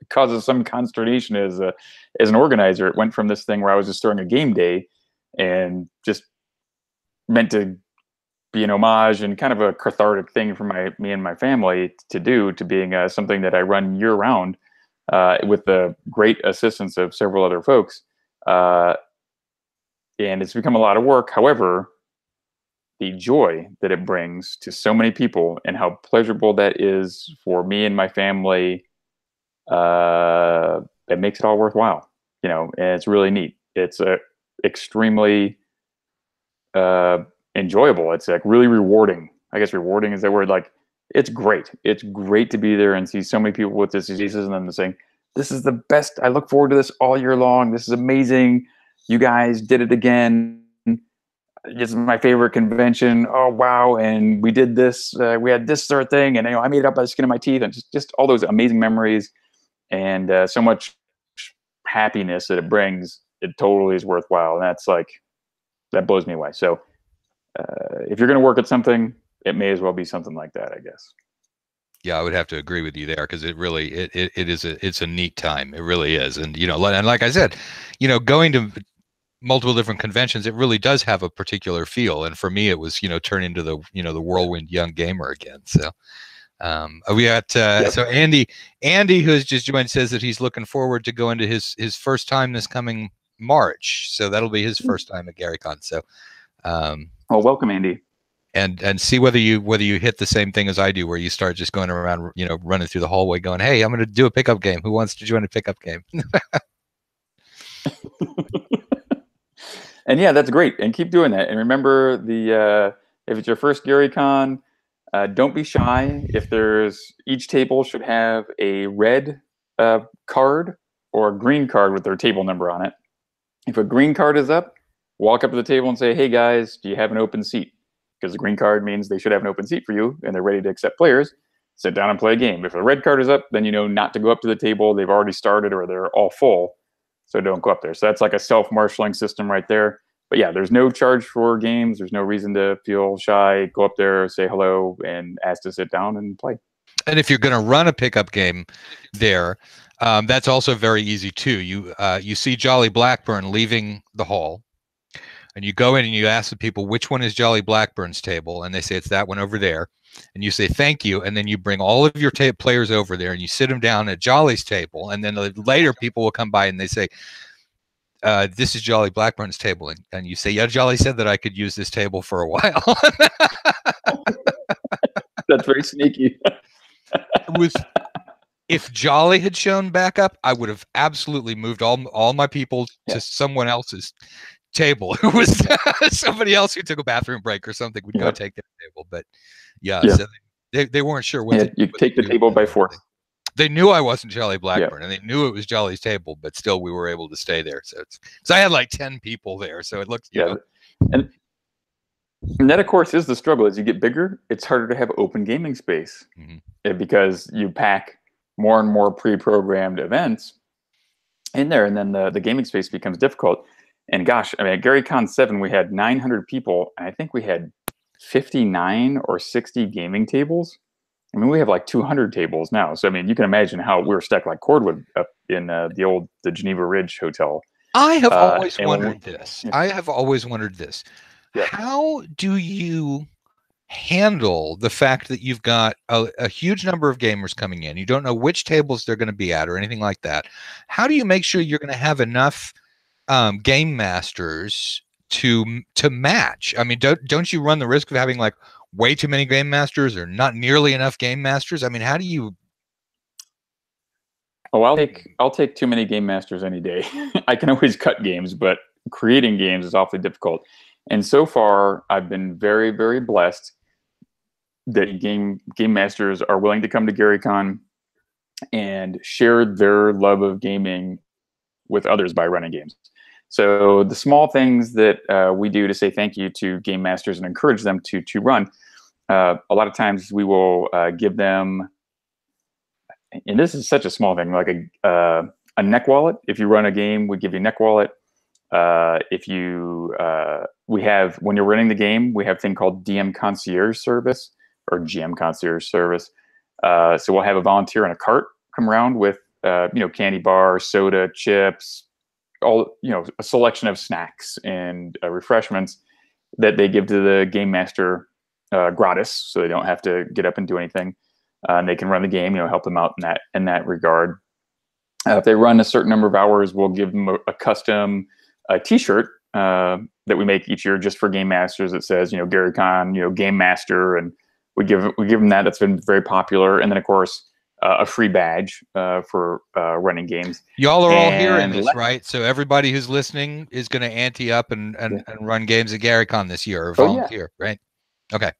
causes some consternation as an organizer. It went from this thing where I was just throwing a game day and just meant to be an homage and kind of a cathartic thing for me and my family to do, to being something that I run year round with the great assistance of several other folks. And it's become a lot of work. However, the joy that it brings to so many people and how pleasurable that is for me and my family, it makes it all worthwhile, and it's really neat. It's extremely enjoyable. It's like really rewarding. I guess rewarding is that word. Like, it's great. It's great to be there and see so many people with diseases and then saying, this is the best. I look forward to this all year long. This is amazing. You guys did it again. This is my favorite convention. Oh, wow. And we did this. We had this sort of thing. And I made it up by the skin of my teeth, and just all those amazing memories and so much happiness that it brings. It totally is worthwhile. And that blows me away. So if you're going to work at something, it may as well be something like that, I guess. Yeah, I would have to agree with you there, because it really it's a neat time. It really is. And and like I said, going to multiple different conventions, it really does have a particular feel. And for me, it was turn into the the whirlwind young gamer again. So we got so Andy who has just joined says that he's looking forward to going to his first time this coming March. So that'll be his first time at GaryCon. So well, welcome, Andy. And see whether you hit the same thing as I do, where you start just going around, running through the hallway going, hey, I'm going to do a pickup game. Who wants to join a pickup game? And yeah, that's great. And keep doing that. And remember, if it's your first GaryCon, don't be shy. Each table should have a red card or a green card with their table number on it. If a green card is up, walk up to the table and say, hey guys, do you have an open seat? Because the green card means they should have an open seat for you and they're ready to accept players. Sit down and play a game. If the red card is up, then not to go up to the table. They've already started or they're all full. So don't go up there. So that's like a self-marshaling system right there. But yeah, there's no charge for games. There's no reason to feel shy. Go up there, say hello, and ask to sit down and play. And if you're going to run a pickup game there, that's also very easy too. You see Jolly Blackburn leaving the hall, and you go in and you ask the people, which one is Jolly Blackburn's table? And they say, it's that one over there. And you say, thank you. And then you bring all of your players over there and you sit them down at Jolly's table. And then later people will come by and they say, this is Jolly Blackburn's table. And you say, yeah, Jolly said that I could use this table for a while. That's very sneaky. If Jolly had shown back up, I would have absolutely moved all my people to someone else's table, who was somebody else who took a bathroom break or something would go take their table. But so they weren't sure what you take the table by force. They knew I wasn't Jolly Blackburn, and they knew it was Jolly's table, but still we were able to stay there. So I had like 10 people there, so it looked and that of course is the struggle. As you get bigger, it's harder to have open gaming space because you pack more and more pre-programmed events in there, and then the gaming space becomes difficult. And gosh, I mean, at GaryCon 7, we had 900 people, and I think we had 59 or 60 gaming tables. I mean, we have like 200 tables now. So, I mean, you can imagine how we were stuck like cordwood up in the Geneva Ridge Hotel. I have always wondered this. I have always wondered this. Yeah. How do you handle the fact that you've got a huge number of gamers coming in? You don't know which tables they're going to be at or anything like that. How do you make sure you're going to have enough game masters to match? I mean, don't you run the risk of having like way too many game masters or not nearly enough game masters? I mean, how do you? Oh, I'll take too many game masters any day. I can always cut games, but creating games is awfully difficult. And so far, I've been very, very blessed that game masters are willing to come to GaryCon and shared their love of gaming with others by running games. So the small things that we do to say thank you to game masters and encourage them to run, a lot of times we will give them, and this is such a small thing, like a neck wallet. If you run a game, we give you a neck wallet. If you, we have, when you're running the game, we have a thing called DM concierge service or GM concierge service. So we'll have a volunteer in a cart come around with, candy bar, soda, chips, all, a selection of snacks and refreshments that they give to the game master gratis, so they don't have to get up and do anything, and they can run the game. Help them out in that regard. If they run a certain number of hours, we'll give them a custom T-shirt that we make each year just for game masters. That says GaryCon, game master, and we give them that. That's been very popular, and then of course a free badge for running games. Y'all are all hearing this, right? So everybody who's listening is going to ante up and run games at GaryCon this year, or volunteer, right? Okay.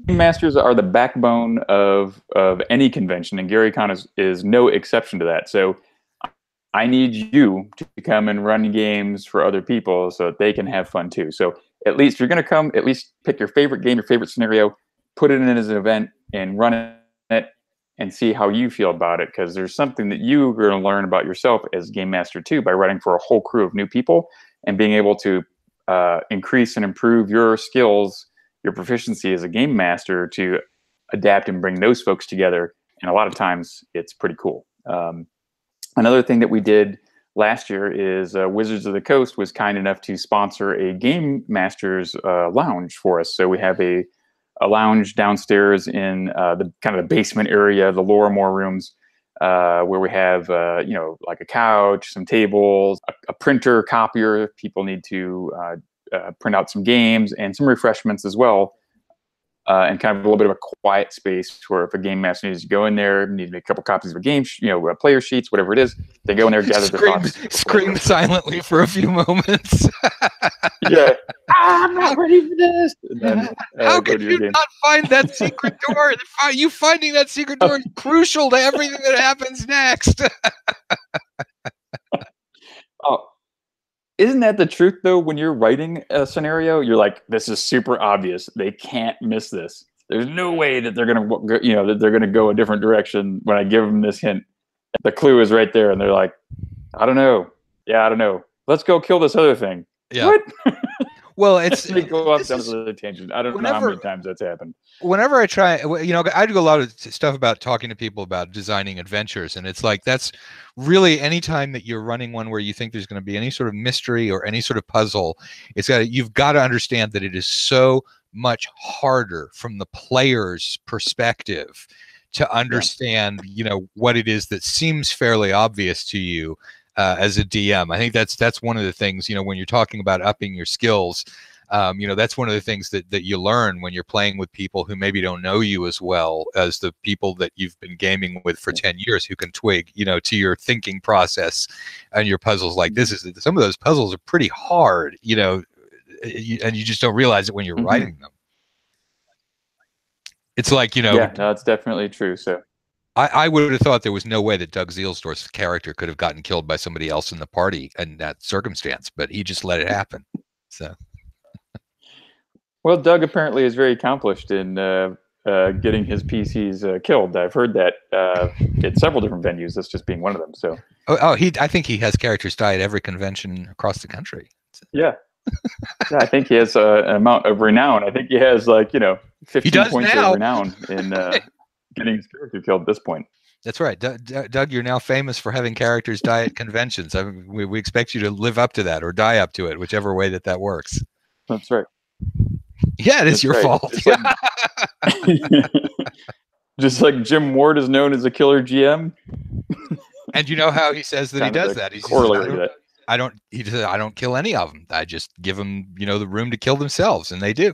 Game masters are the backbone of any convention, and GaryCon is no exception to that. So I need you to come and run games for other people so that they can have fun too. So at least if you're going to come, at least pick your favorite game, your favorite scenario, put it in as an event and run it and see how you feel about it. Because there's something that you're going to learn about yourself as a game master too by running for a whole crew of new people and being able to increase and improve your skills, your proficiency as a game master to adapt and bring those folks together. And a lot of times it's pretty cool. Another thing that we did last year is Wizards of the Coast was kind enough to sponsor a Game Masters lounge for us. So we have a lounge downstairs in the kind of the basement area, the Lorimore rooms, where we have like a couch, some tables, a printer, copier if people need to print out some games, and some refreshments as well. And kind of a little bit of a quiet space where if a game master needs to go in there, need to make a couple copies of a game, player sheets, whatever it is, they go in there, gather their thoughts. Scream silently for a few moments. Yeah. I'm not ready for this. Then, how could you not find that secret door? You finding that secret door is crucial to everything that happens next. Oh. Isn't that the truth, though? When you're writing a scenario, you're like, "This is super obvious. They can't miss this. There's no way that they're gonna go a different direction when I give them this hint. The clue is right there, and they're like, I don't know. Yeah, I don't know. Let's go kill this other thing. Yeah. What? Well, it's they go off down to the tangent. I don't know how many times that's happened. Whenever I try, I do a lot of stuff about talking to people about designing adventures, and it's like that's really any time that you're running one where you think there's going to be any sort of mystery or any sort of puzzle, you've got to understand that it is so much harder from the player's perspective to understand, what it is that seems fairly obvious to you. As a DM, I think that's one of the things, when you're talking about upping your skills, that's one of the things that you learn when you're playing with people who maybe don't know you as well as the people that you've been gaming with for 10 years who can twig, to your thinking process and your puzzles. Like some of those puzzles are pretty hard, and you just don't realize it when you're writing them. It's like, Yeah, no, it's definitely true. So I would have thought there was no way that Doug Zielsdorf's character could have gotten killed by somebody else in the party in that circumstance, but he just let it happen. So, well, Doug apparently is very accomplished in getting his PCs killed. I've heard that at several different venues. This just being one of them. So, I think he has characters die at every convention across the country. Yeah. Yeah, I think he has an amount of renown. I think he has 15 points of renown in. Getting his character killed at this point. That's right. Doug, you're now famous for having characters die at conventions. We expect you to live up to that or die up to it, whichever way that works. That's right. Yeah, it is your fault. Just like Jim Ward is known as a killer GM. And you know how he says that he does that? He says, I don't kill any of them. I just give them, the room to kill themselves, and they do.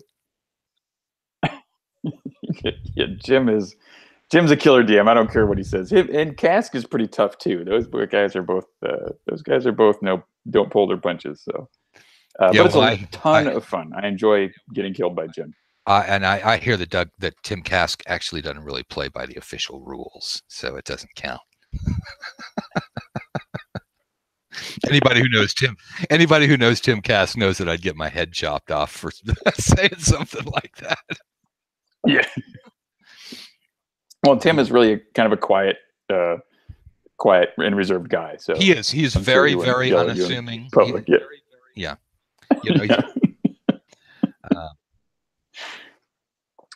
Yeah, Jim's a killer DM. I don't care what he says. And Cask is pretty tough too. Those guys are both don't pull their punches. So, but it's a ton of fun. I enjoy getting killed by Jim. And I hear that Tim Cask actually doesn't really play by the official rules, so it doesn't count. Anybody who knows Tim Cass knows that I'd get my head chopped off for saying something like that. Yeah. Well, Tim is really kind of a quiet and reserved guy. So he is. He's very, very unassuming. Public, yeah. Yeah. You know,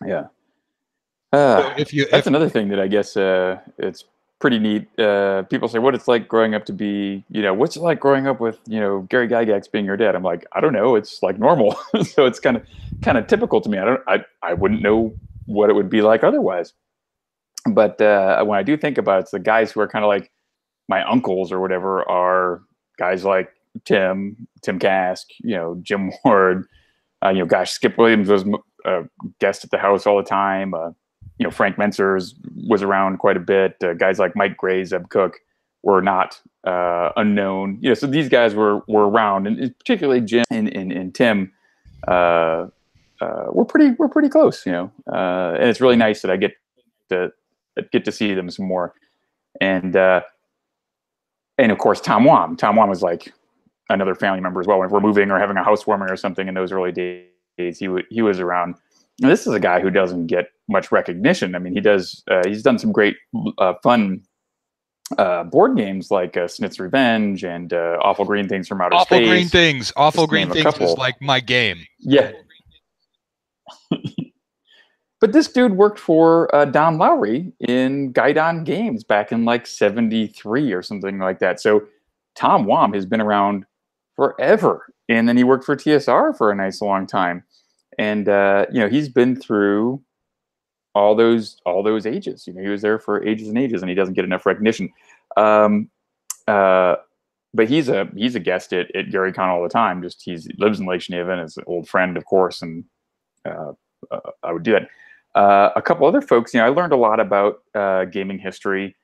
yeah. That's another thing that I guess it's pretty neat. People say what it's like growing up to be, what's it like growing up with, Gary Gygax being your dad? I'm like, I don't know. It's like normal. So it's kind of typical to me. I wouldn't know what it would be like otherwise. But when I do think about it, it's the guys who are kind of like my uncles or whatever are guys like Tim Cask, Jim Ward, gosh, Skip Williams was a guest at the house all the time. Frank Menser was around quite a bit. Guys like Mike Gray, Zeb Cook were not unknown. So these guys were around, and particularly Jim and Tim we're pretty close. And it's really nice that I get to see them some more. And of course, Tom Wam. Tom Wam was like another family member as well. When we're moving or having a housewarming or something in those early days, he was around. And this is a guy who doesn't get much recognition. I mean, he's done some great fun board games like Snit's Revenge and Awful Green Things from Outer Space. Awful Green Things is like my game. Yeah. But this dude worked for Don Lowry in Guidon Games back in like 73 or something like that. So Tom Wam has been around forever. And then he worked for TSR for a nice long time. And, he's been through all those ages. He was there for ages and ages, and he doesn't get enough recognition. But he's a guest at GaryCon all the time. He lives in Lake Geneva, is an old friend, of course, and I would do that. A couple other folks, I learned a lot about gaming history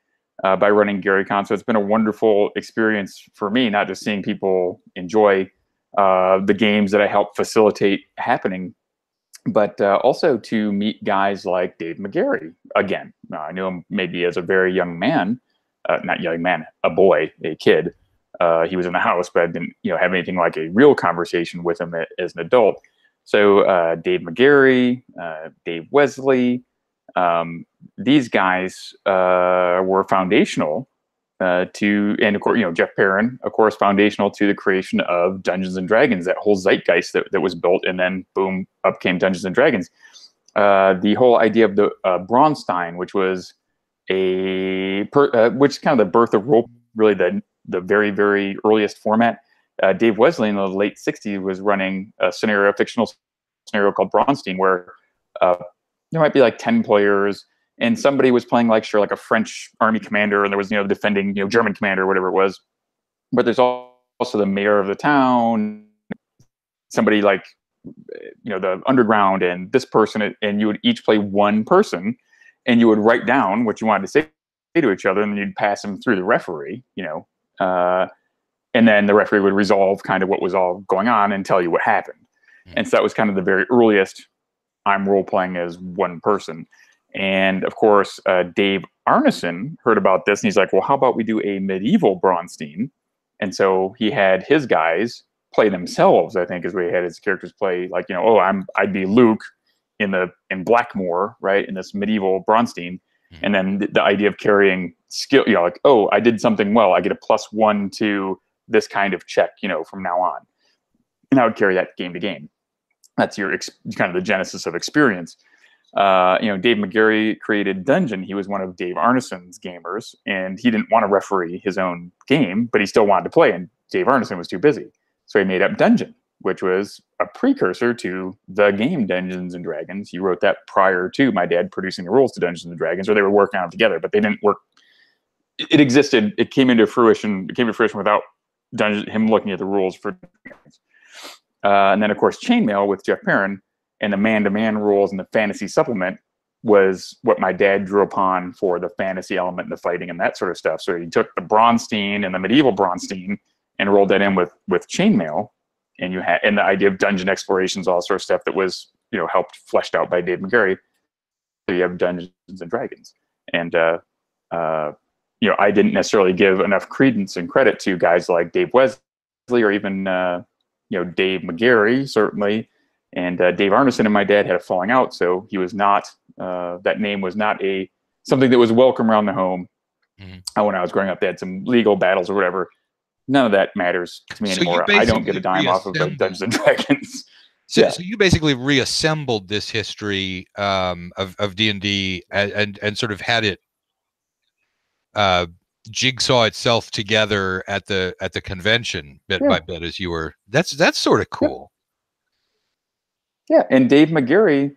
by running GaryCon. So it's been a wonderful experience for me, not just seeing people enjoy the games that I help facilitate happening, but also to meet guys like Dave McGarry again. I knew him maybe as a very young man, not young man, a boy, a kid. He was in the house, but I didn't have anything like a real conversation with him as an adult. So Dave McGarry, Dave Wesley, these guys were foundational to, and of course, Jeff Perrin, of course, foundational to the creation of Dungeons and Dragons, that whole zeitgeist that was built, and then boom, up came Dungeons and Dragons. The whole idea of the Braunstein, which was which is kind of the birth of role, really the very, very earliest format. Dave Wesley in the late 60s was running a fictional scenario called Braunstein, where there might be like 10 players, and somebody was playing like a French army commander, and there was the defending German commander or whatever it was. But there's also the mayor of the town, somebody like the underground, and this person, and you would each play one person, and you would write down what you wanted to say to each other, and then you'd pass them through the referee, and then the referee would resolve kind of what was all going on and tell you what happened. And so that was kind of the very earliest I'm role-playing as one person. And of course, Dave Arneson heard about this, and he's like, well, how about we do a medieval Braunstein? And so he had his guys play themselves, I think, is what he had his characters play, like, I'd be Luke in Blackmoor, right, in this medieval Braunstein. And then the idea of carrying skill, like, oh, I did something well, I get a +1 to this kind of check, from now on. And I would carry that game to game. That's your kind of the genesis of experience. Dave McGarry created Dungeon. He was one of Dave Arneson's gamers, and he didn't want to referee his own game, but he still wanted to play, and Dave Arneson was too busy. So he made up Dungeon, which was a precursor to the game Dungeons and Dragons. He wrote that prior to my dad producing the rules to Dungeons and Dragons, or they were working on it together, but they didn't work. It existed. It came into fruition. It came to fruition without him looking at the rules for Dragons. And then, of course, Chainmail with Jeff Perrin and the man-to-man rules and the fantasy supplement was what my dad drew upon for the fantasy element and the fighting and that sort of stuff. So he took the Braunstein and the medieval Braunstein and rolled that in with Chainmail, and and the idea of dungeon explorations, all sort of stuff that was helped fleshed out by Dave McGarry. So you have Dungeons and Dragons, and I didn't necessarily give enough credence and credit to guys like Dave Wesley or even Dave McGarry, certainly, and Dave Arneson and my dad had a falling out, so he was not that name was not something that was welcome around the home. When I was growing up. They had some legal battles or whatever. None of that matters to me anymore. I don't get a dime off of Dungeons and Dragons. So you basically reassembled this history of D&D and sort of had it jigsaw itself together at the convention bit by bit as you were. That's sort of cool. Yeah, and Dave McGarry,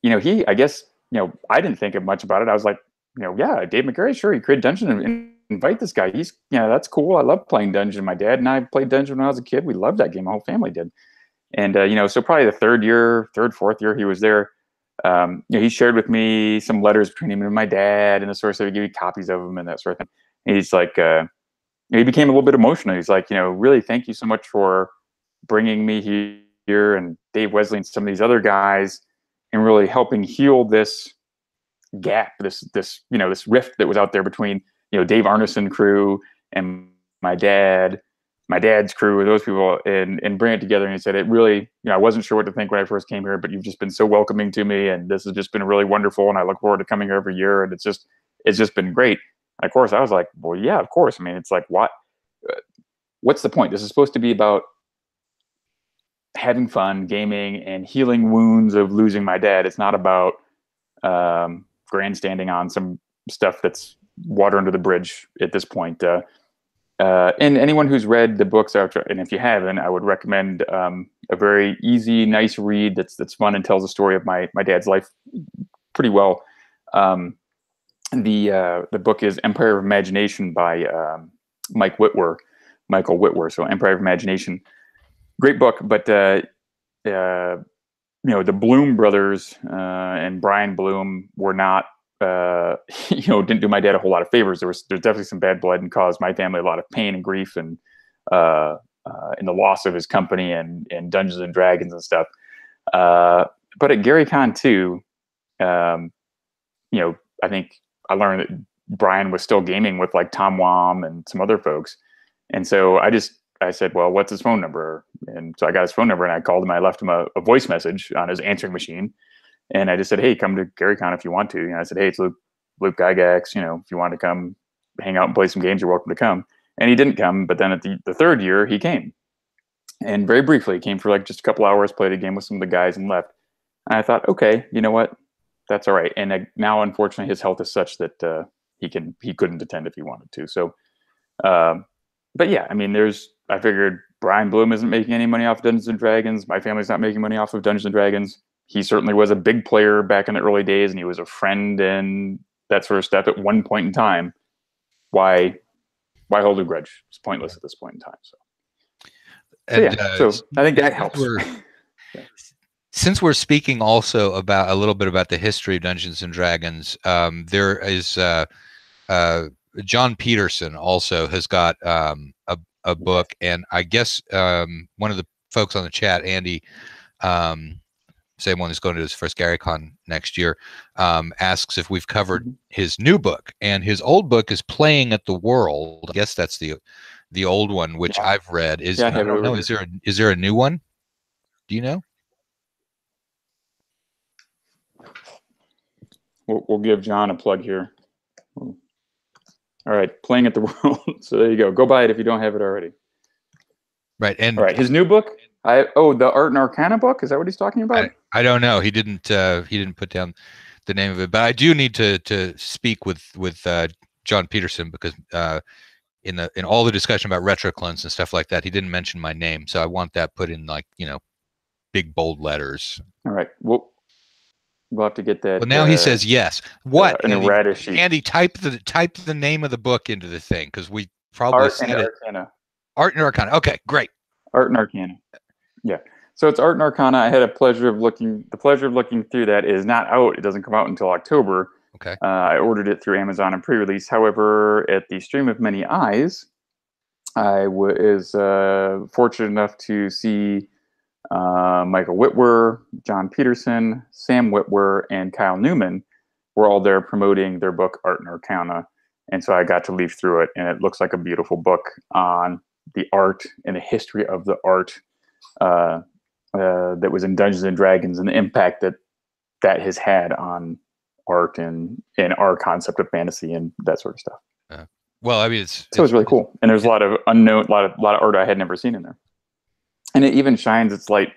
I guess I didn't think much about it. I was like, Dave McGarry, sure, he created Dungeon and invite this guy. He's that's cool. I love playing Dungeon. My dad and I played Dungeon when I was a kid. We loved that game. My whole family did. And so probably the fourth year he was there, he shared with me some letters between him and my dad, and the source of it, gave me copies of them and that sort of thing. And he's like, he became a little bit emotional. He's like, really, thank you so much for bringing me here, and Dave Wesley and some of these other guys, and really helping heal this gap, this rift that was out there between Dave Arneson crew and my dad's crew, those people, and bring it together. And he said, it really, I wasn't sure what to think when I first came here, but you've just been so welcoming to me, and this has just been really wonderful, and I look forward to coming here every year, and it's just been great. And of course I was like, well, yeah, of course. I mean, it's like, what's the point? This is supposed to be about having fun, gaming, and healing wounds of losing my dad. It's not about grandstanding on some stuff that's water under the bridge at this point. And anyone who's read the books, and if you haven't, I would recommend a very easy, nice read that's fun and tells the story of my dad's life pretty well. The book is Empire of Imagination by Michael Whitwer. So Empire of Imagination, great book. But the Bloom brothers and Brian Bloom were not, didn't do my dad a whole lot of favors. There's definitely some bad blood and caused my family a lot of pain and grief, and in the loss of his company and Dungeons and Dragons and stuff. But at GaryCon too, I think I learned that Brian was still gaming with like Tom Wam and some other folks. And so I said, well, what's his phone number? And so I got his phone number, and I called him. I left him a voice message on his answering machine. And I just said, hey, come to GaryCon if you want to. I said, hey, it's Luke Gygax. If you want to come hang out and play some games, you're welcome to come. And he didn't come. But then at the third year, he came. And very briefly, he came for like just a couple hours, played a game with some of the guys, and left. And I thought, okay, you know what? That's all right. And now, unfortunately, his health is such that he couldn't attend if he wanted to. So, but yeah, I mean, I figured Brian Bloom isn't making any money off Dungeons and Dragons. My family's not making money off of Dungeons and Dragons. He certainly was a big player back in the early days, and he was a friend and that sort of stuff at one point in time. Why hold a grudge? It's pointless at this point in time. So I think that helps. Since we're speaking also about a little bit about the history of Dungeons and Dragons, there is John Peterson also has got a book, and I guess one of the folks on the chat, Andy, same one who's going to his first GaryCon next year, asks if we've covered his new book, and his old book is Playing at the World. I guess that's the old one, which I've read. I don't know. Is there a new one? Do you know? We'll give John a plug here. All right, Playing at the World. So there you go. Go buy it if you don't have it already. Right. And all right, his new book. The Art and Arcana book. Is that what he's talking about? I don't know. He didn't put down the name of it, but I do need to speak with John Peterson, because in all the discussion about retroclones and stuff like that, he didn't mention my name, so I want that put in big bold letters. All right. We'll have to get that. Well, now he says yes. What? An errata sheet. Andy, type the name of the book into the thing, because we probably said it. Arcana. Art and Arcana. Okay, great. Art and Arcana. Yeah. So it's Art and Arcana. I had the pleasure of looking through that. It is not out. It doesn't come out until October. Okay. I ordered it through Amazon and pre-release. However, at the Stream of Many Eyes, I was fortunate enough to see Michael Whitwer, John Peterson, Sam Whitwer, and Kyle Newman were all there promoting their book Art and Arcana. And so I got to leaf through it, and it looks like a beautiful book on the art and the history of the art that was in Dungeons and Dragons, and the impact that has had on art and our concept of fantasy and that sort of stuff. Well, I mean, it's really cool, and there's a lot of unknown, a lot of art I had never seen in there, and it even shines its light,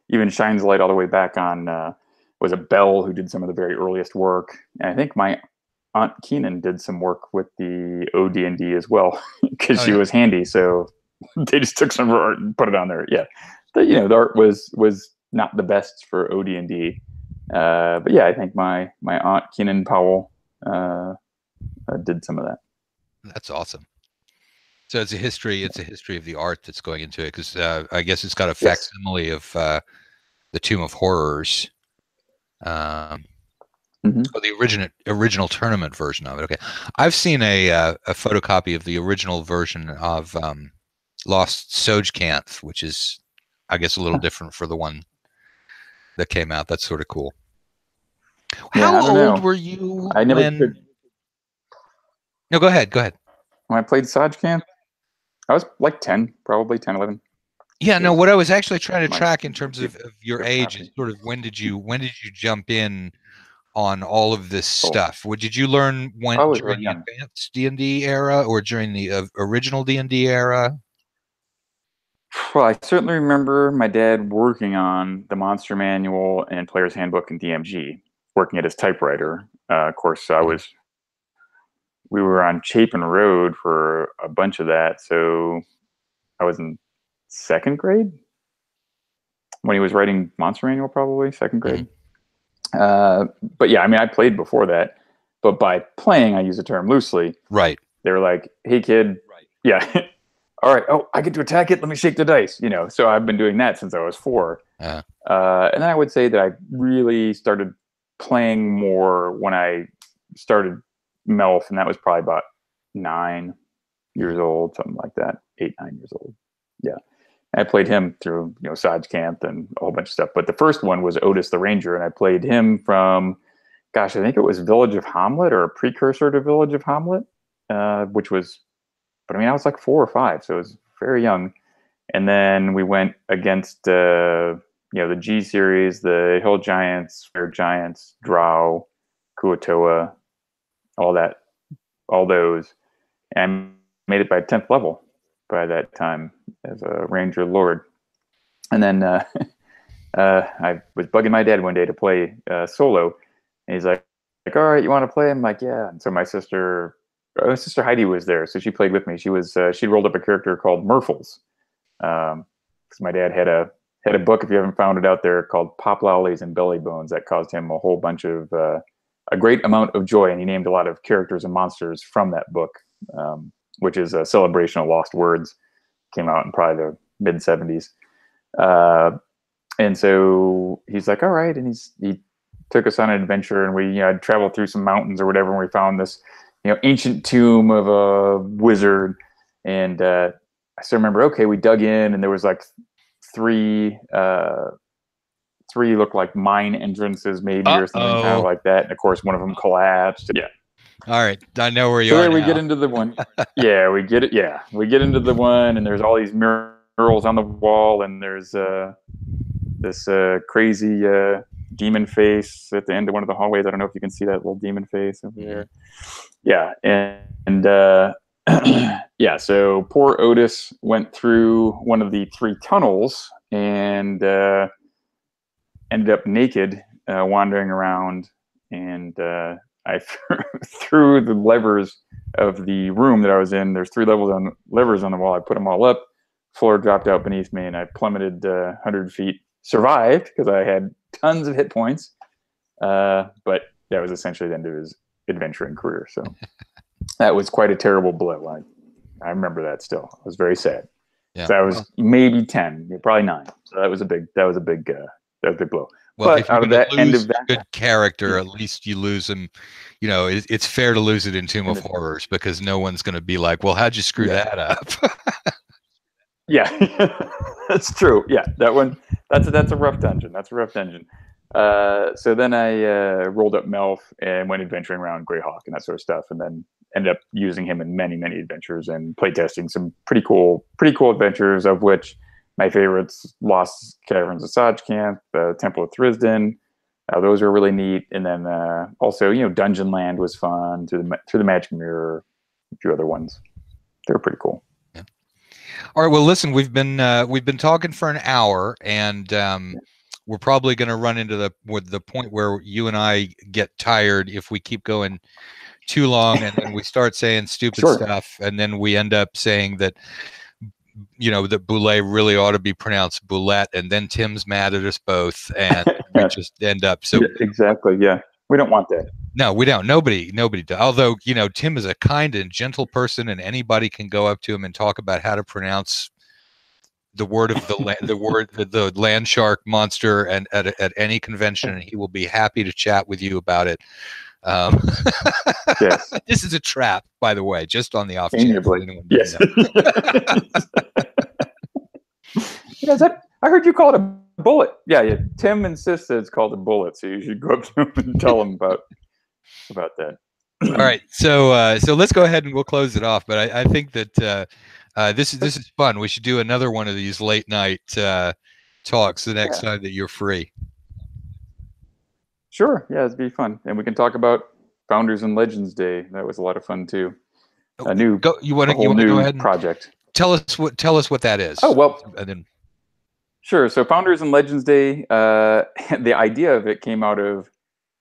all the way back on. Was it Bell who did some of the very earliest work, and I think my Aunt Keenan did some work with the OD&D as well, because she was handy, so they just took some art and put it on there. Yeah, the art was not the best for OD&D, but yeah, I think my Aunt Keenan Powell did some of that. That's awesome. So it's a history of the art that's going into it, because I guess it's got a facsimile of the Tomb of Horrors, or the original tournament version of it. Okay, I've seen a photocopy of the original version of Lost Sojkanth, which is, I guess, a little different for the one that came out. That's sort of cool. How old were you? I never could. No, go ahead. When I played Sojkanth, I was like 10, probably 10, 11. Yeah, no, what I was actually trying to track in terms of your age is sort of when did you jump in on all of this stuff? Did you learn during the advanced D&D era or during the original D&D era? Well, I certainly remember my dad working on the Monster Manual and Player's Handbook and DMG, working at his typewriter. Of course, we were on Chapin Road for a bunch of that, so I was in second grade when he was writing Monster Manual, probably second grade. But yeah, I mean, I played before that, but by playing, I use the term loosely. Right. They were like, "Hey, kid, yeah, all right. Oh, I get to attack it. Let me shake the dice." So I've been doing that since I was 4. And then I would say that I really started playing more when I started Melf, and that was probably about 9 years old, something like that, 8, 9 years old. Yeah. I played him through, Sojkanth and a whole bunch of stuff. But the first one was Otis the Ranger, and I played him from, I think it was Village of Hamlet, or a precursor to Village of Hamlet, which was, but I mean, I was like 4 or 5, so it was very young. And then we went against, the G series, the Hill Giants, Fair Giants, Drow, Kuatoa, all those, and made it by 10th level by that time as a Ranger Lord. And then I was bugging my dad one day to play solo, and he's like, all right, you want to play? I'm like, yeah. And so my sister Heidi was there, so she played with me. She rolled up a character called Murfles, because my dad had a book, if you haven't found it out there, called Pop Lollies and Belly Bones, that caused him a whole bunch of a great amount of joy, and he named a lot of characters and monsters from that book, which is a celebration of lost words. Came out in probably the mid-70s. And so he's like, all right. And he took us on an adventure, and we, I'd traveled through some mountains or whatever, and we found this, ancient tomb of a wizard. And I still remember, we dug in, and there was like three looked like mine entrances, maybe, or something kind of like that. And of course, one of them collapsed. Yeah. All right, I know where you are. So we get into the one. Yeah, we get it. Yeah, we get into the one, and there's all these murals on the wall, and there's this crazy demon face at the end of one of the hallways. I don't know if you can see that little demon face over there. Yeah, and yeah. So poor Otis went through one of the 3 tunnels and ended up naked, wandering around, and I threw the levers of the room that I was in. There's 3 levers on the wall. I put them all up. Floor dropped out beneath me, and I plummeted 100 feet. Survived because I had tons of hit points. But that was essentially the end of his adventuring career. So that was quite a terrible blow. I remember that still. I was very sad. Yeah. So I was maybe 10, probably 9. So that was a big blow. Well, but if you're going to lose a good character, at least you lose him. It's fair to lose it in Tomb of Horrors, because no one's going to be like, well, how'd you screw that up? Yeah, that's true. Yeah, that one, that's a rough dungeon. So then I rolled up Melf and went adventuring around Greyhawk and that sort of stuff. And then ended up using him in many, many adventures and playtesting some pretty cool adventures, of which my favorites, Lost Caverns of Sajkamp, the Temple of Thrisden. Those are really neat. And then also, Dungeon Land was fun, through the Magic Mirror, a few other ones. They're pretty cool. Yeah. All right. Well, listen, we've been talking for an hour, and we're probably going to run into the point where you and I get tired if we keep going too long, and then we start saying stupid stuff, and then we end up saying that that Boulay really ought to be pronounced Boulette, and then Tim's mad at us both, and we just end up exactly. Yeah, we don't want that. No, we don't. Nobody does. Although Tim is a kind and gentle person, and anybody can go up to him and talk about how to pronounce the word of the land shark monster, and at any convention, and he will be happy to chat with you about it. Yes. This is a trap, by the way, just on the off chance. Yes. Yes, I heard you call it a bullet. Yeah. Tim insists that it's called a bullet, so you should go up to him and tell him about that. All right, so let's go ahead and we'll close it off. But I think that this is fun. We should do another one of these late night talks the next time that you're free. Sure. Yeah, it'd be fun, and we can talk about Founders and Legends Day. That was a lot of fun too. A new you want to go ahead and project. Tell us what that is. Oh, well, and then sure. So Founders and Legends Day, the idea of it came out of,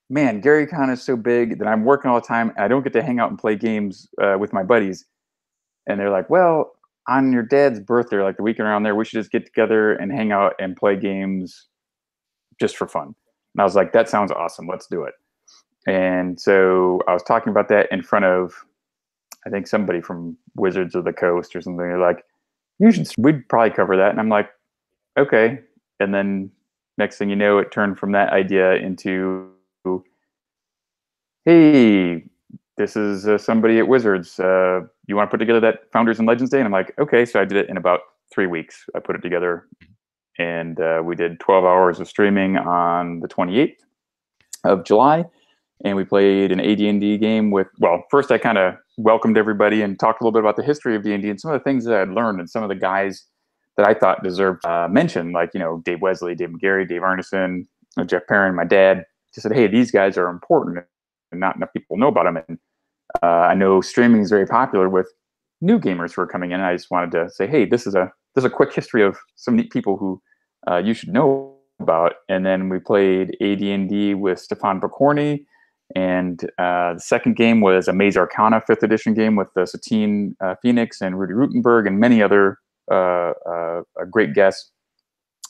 man, GaryCon is so big that I'm working all the time, and I don't get to hang out and play games with my buddies. And they're like, well, on your dad's birthday, like the weekend around there, we should just get together and hang out and play games just for fun. And I was like, that sounds awesome. Let's do it. And so I was talking about that in front of, I think, somebody from Wizards of the Coast or something. They're like, we'd probably cover that. And I'm like, okay. And then next thing you know, it turned from that idea into, hey, this is somebody at Wizards. You want to put together that Founders and Legends Day? And I'm like, okay. So I did it in about 3 weeks. I put it together. And we did 12 hours of streaming on the 28th of July. And we played an AD&D game with, well, first I kind of welcomed everybody and talked a little bit about the history of D&D and some of the things that I'd learned, and some of the guys that I thought deserved mention, like, Dave Wesley, Dave McGarry, Dave Arneson, Jeff Perrin, my dad. Just said, hey, these guys are important and not enough people know about them. And I know streaming is very popular with new gamers who are coming in. And I just wanted to say, hey, this is a quick history of some neat people who you should know about. And then we played AD&D with Stefan Bocorny, and the second game was a Maze Arcana 5th edition game with Satine Phoenix and Rudy Rutenberg and many other great guests.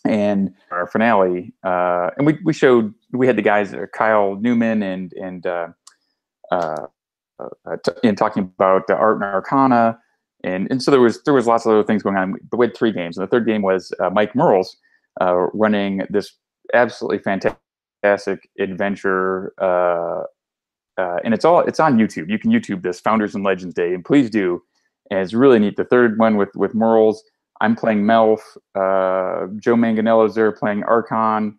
And our finale, and we had the guys Kyle Newman and talking about art and Arcana, and so there was lots of other things going on. But we had 3 games, and the third game was Mike Merles running this absolutely fantastic adventure, and it's on YouTube. You can YouTube this Founders and Legends Day, and please do. And it's really neat. The third one with Merles, I'm playing Melf. Joe Manganiello's there playing Archon.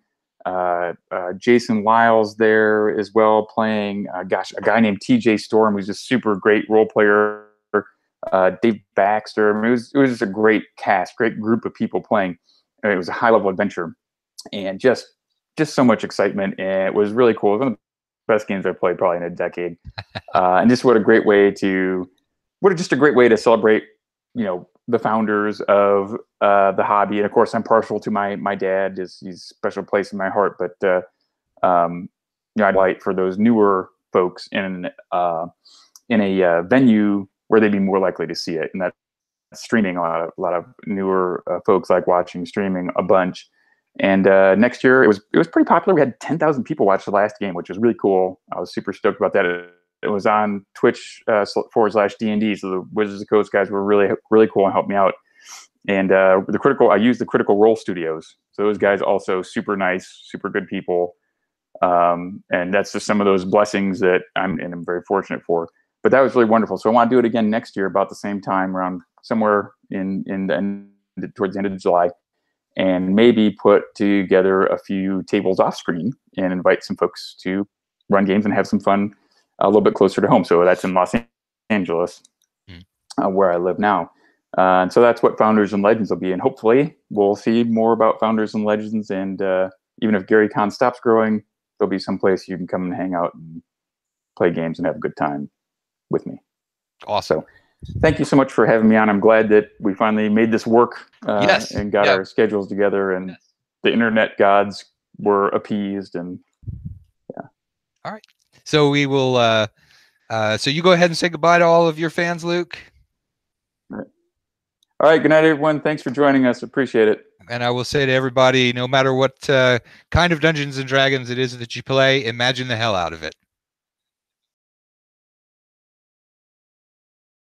Jason Lyle's there as well playing, a guy named TJ Storm, who's a super great role player. Dave Baxter. I mean, it was just a great cast, great group of people playing. I mean, it was a high level adventure, and just so much excitement. And it was really cool. It was one of the best games I've played probably in a decade. And just what a great way to celebrate, the founders of the hobby. And of course, I'm partial to my dad. He's a special place in my heart. But I'd like for those newer folks in a venue where they'd be more likely to see it. And that's streaming. A lot of newer folks like watching streaming a bunch. And next year it was pretty popular. We had 10,000 people watch the last game, which was really cool. I was super stoked about that. It was on Twitch /D&D. So the Wizards of the Coast guys were really, really cool and helped me out. And I used the Critical Role Studios. So those guys also super nice, super good people. And that's just some of those blessings that I'm very fortunate for. But that was really wonderful. So I want to do it again next year about the same time, around somewhere towards the end of July, and maybe put together a few tables off screen and invite some folks to run games and have some fun a little bit closer to home. So that's in Los Angeles, Mm. where I live now. And so that's what Founders and Legends will be. And hopefully we'll see more about Founders and Legends. And even if GaryCon stops growing, there'll be some place you can come and hang out and play games and have a good time with me. Awesome. So thank you so much for having me on. I'm glad that we finally made this work Yes. and got our schedules together, and the internet gods were appeased. And all right. So we will, so you go ahead and say goodbye to all of your fans, Luke. All right. Good night, everyone. Thanks for joining us. Appreciate it. And I will say to everybody, no matter what kind of Dungeons and Dragons it is that you play, imagine the hell out of it.